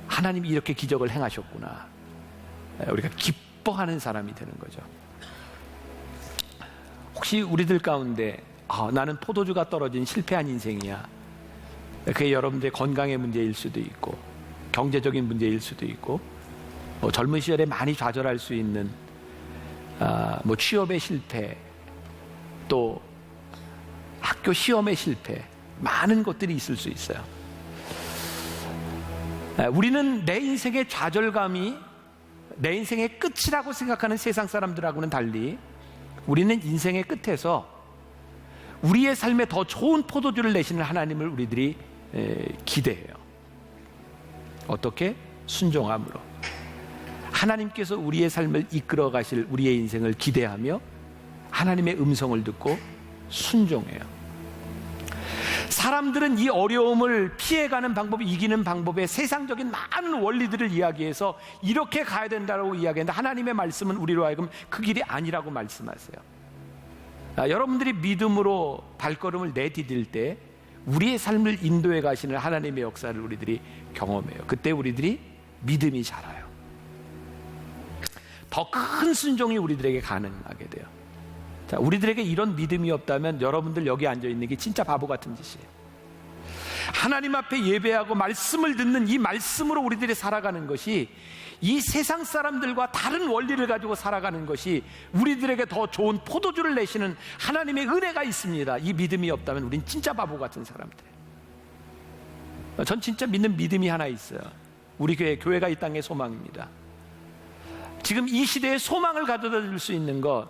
하나님이 이렇게 기적을 행하셨구나. 우리가 기뻐하는 사람이 되는 거죠. 혹시 우리들 가운데 나는 포도주가 떨어진 실패한 인생이야. 그게 여러분들의 건강의 문제일 수도 있고 경제적인 문제일 수도 있고 젊은 시절에 많이 좌절할 수 있는 뭐 취업의 실패, 또 학교 시험의 실패, 많은 것들이 있을 수 있어요. 우리는 내 인생의 좌절감이 내 인생의 끝이라고 생각하는 세상 사람들하고는 달리 우리는 인생의 끝에서 우리의 삶에 더 좋은 포도주를 내시는 하나님을 우리들이 기대해요. 어떻게? 순종함으로. 하나님께서 우리의 삶을 이끌어 가실 우리의 인생을 기대하며 하나님의 음성을 듣고 순종해요. 사람들은 이 어려움을 피해가는 방법, 이기는 방법에 세상적인 많은 원리들을 이야기해서 이렇게 가야 된다고 이야기하는데 하나님의 말씀은 우리로 하여금 그 길이 아니라고 말씀하세요. 여러분들이 믿음으로 발걸음을 내디딜 때 우리의 삶을 인도해 가시는 하나님의 역사를 우리들이 경험해요. 그때 우리들이 믿음이 자라요. 더 큰 순종이 우리들에게 가능하게 돼요. 자, 우리들에게 이런 믿음이 없다면 여러분들 여기 앉아 있는 게 진짜 바보 같은 짓이에요. 하나님 앞에 예배하고 말씀을 듣는 이 말씀으로 우리들이 살아가는 것이, 이 세상 사람들과 다른 원리를 가지고 살아가는 것이 우리들에게 더 좋은 포도주를 내시는 하나님의 은혜가 있습니다. 이 믿음이 없다면 우린 진짜 바보 같은 사람들이에요. 전 진짜 믿는 믿음이 하나 있어요. 우리 교회가 이 땅의 소망입니다. 지금 이 시대에 소망을 가져다 줄 수 있는 것,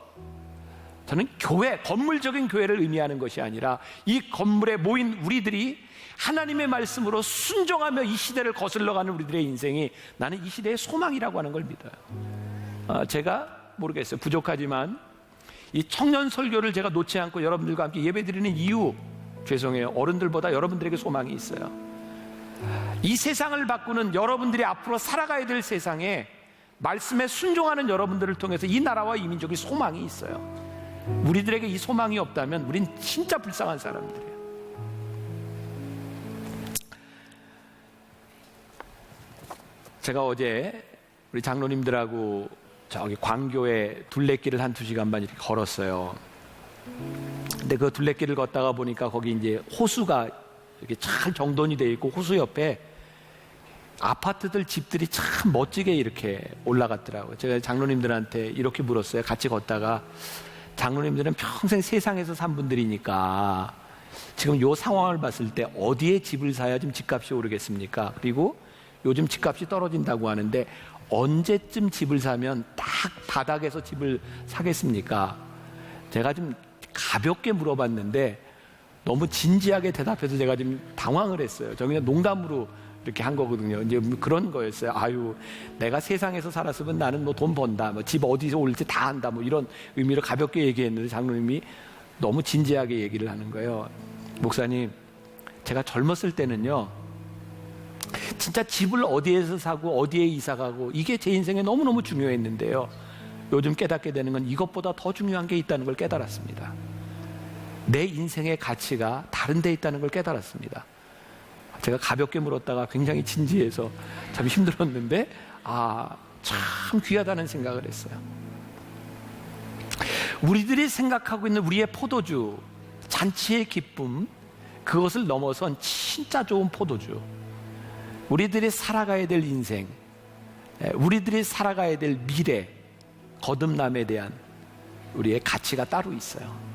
저는 교회, 건물적인 교회를 의미하는 것이 아니라 이 건물에 모인 우리들이 하나님의 말씀으로 순종하며 이 시대를 거슬러가는 우리들의 인생이, 나는 이 시대의 소망이라고 하는 걸 믿어요. 제가 모르겠어요. 부족하지만 이 청년 설교를 제가 놓지 않고 여러분들과 함께 예배드리는 이유, 죄송해요. 어른들보다 여러분들에게 소망이 있어요. 이 세상을 바꾸는, 여러분들이 앞으로 살아가야 될 세상에 말씀에 순종하는 여러분들을 통해서 이 나라와 이 민족이 소망이 있어요. 우리들에게 이 소망이 없다면 우린 진짜 불쌍한 사람들이에요. 제가 어제 우리 장로님들하고 저기 광교에 둘레길을 한 2시간 반 이렇게 걸었어요. 근데 그 둘레길을 걷다가 보니까 거기 이제 호수가 이렇게 잘 정돈이 되어 있고, 호수 옆에 아파트들, 집들이 참 멋지게 이렇게 올라갔더라고요. 제가 장로님들한테 이렇게 물었어요. 같이 걷다가, 장로님들은 평생 세상에서 산 분들이니까 지금 요 상황을 봤을 때 어디에 집을 사야 좀 집값이 오르겠습니까? 그리고 요즘 집값이 떨어진다고 하는데 언제쯤 집을 사면 딱 바닥에서 집을 사겠습니까? 제가 좀 가볍게 물어봤는데 너무 진지하게 대답해서 제가 좀 당황을 했어요. 저 그냥 농담으로 이렇게 한 거거든요. 이제 그런 거였어요. 아유, 내가 세상에서 살았으면 나는 뭐 돈 번다, 뭐 집 어디서 올지 다 안다, 뭐 이런 의미로 가볍게 얘기했는데 장로님이 너무 진지하게 얘기를 하는 거예요. 목사님, 제가 젊었을 때는요, 진짜 집을 어디에서 사고 어디에 이사 가고 이게 제 인생에 너무너무 중요했는데요, 요즘 깨닫게 되는 건 이것보다 더 중요한 게 있다는 걸 깨달았습니다. 내 인생의 가치가 다른 데 있다는 걸 깨달았습니다. 제가 가볍게 물었다가 굉장히 진지해서 참 힘들었는데, 참 귀하다는 생각을 했어요. 우리들이 생각하고 있는 우리의 포도주, 잔치의 기쁨, 그것을 넘어선 진짜 좋은 포도주, 우리들이 살아가야 될 인생, 우리들이 살아가야 될 미래, 거듭남에 대한 우리의 가치가 따로 있어요.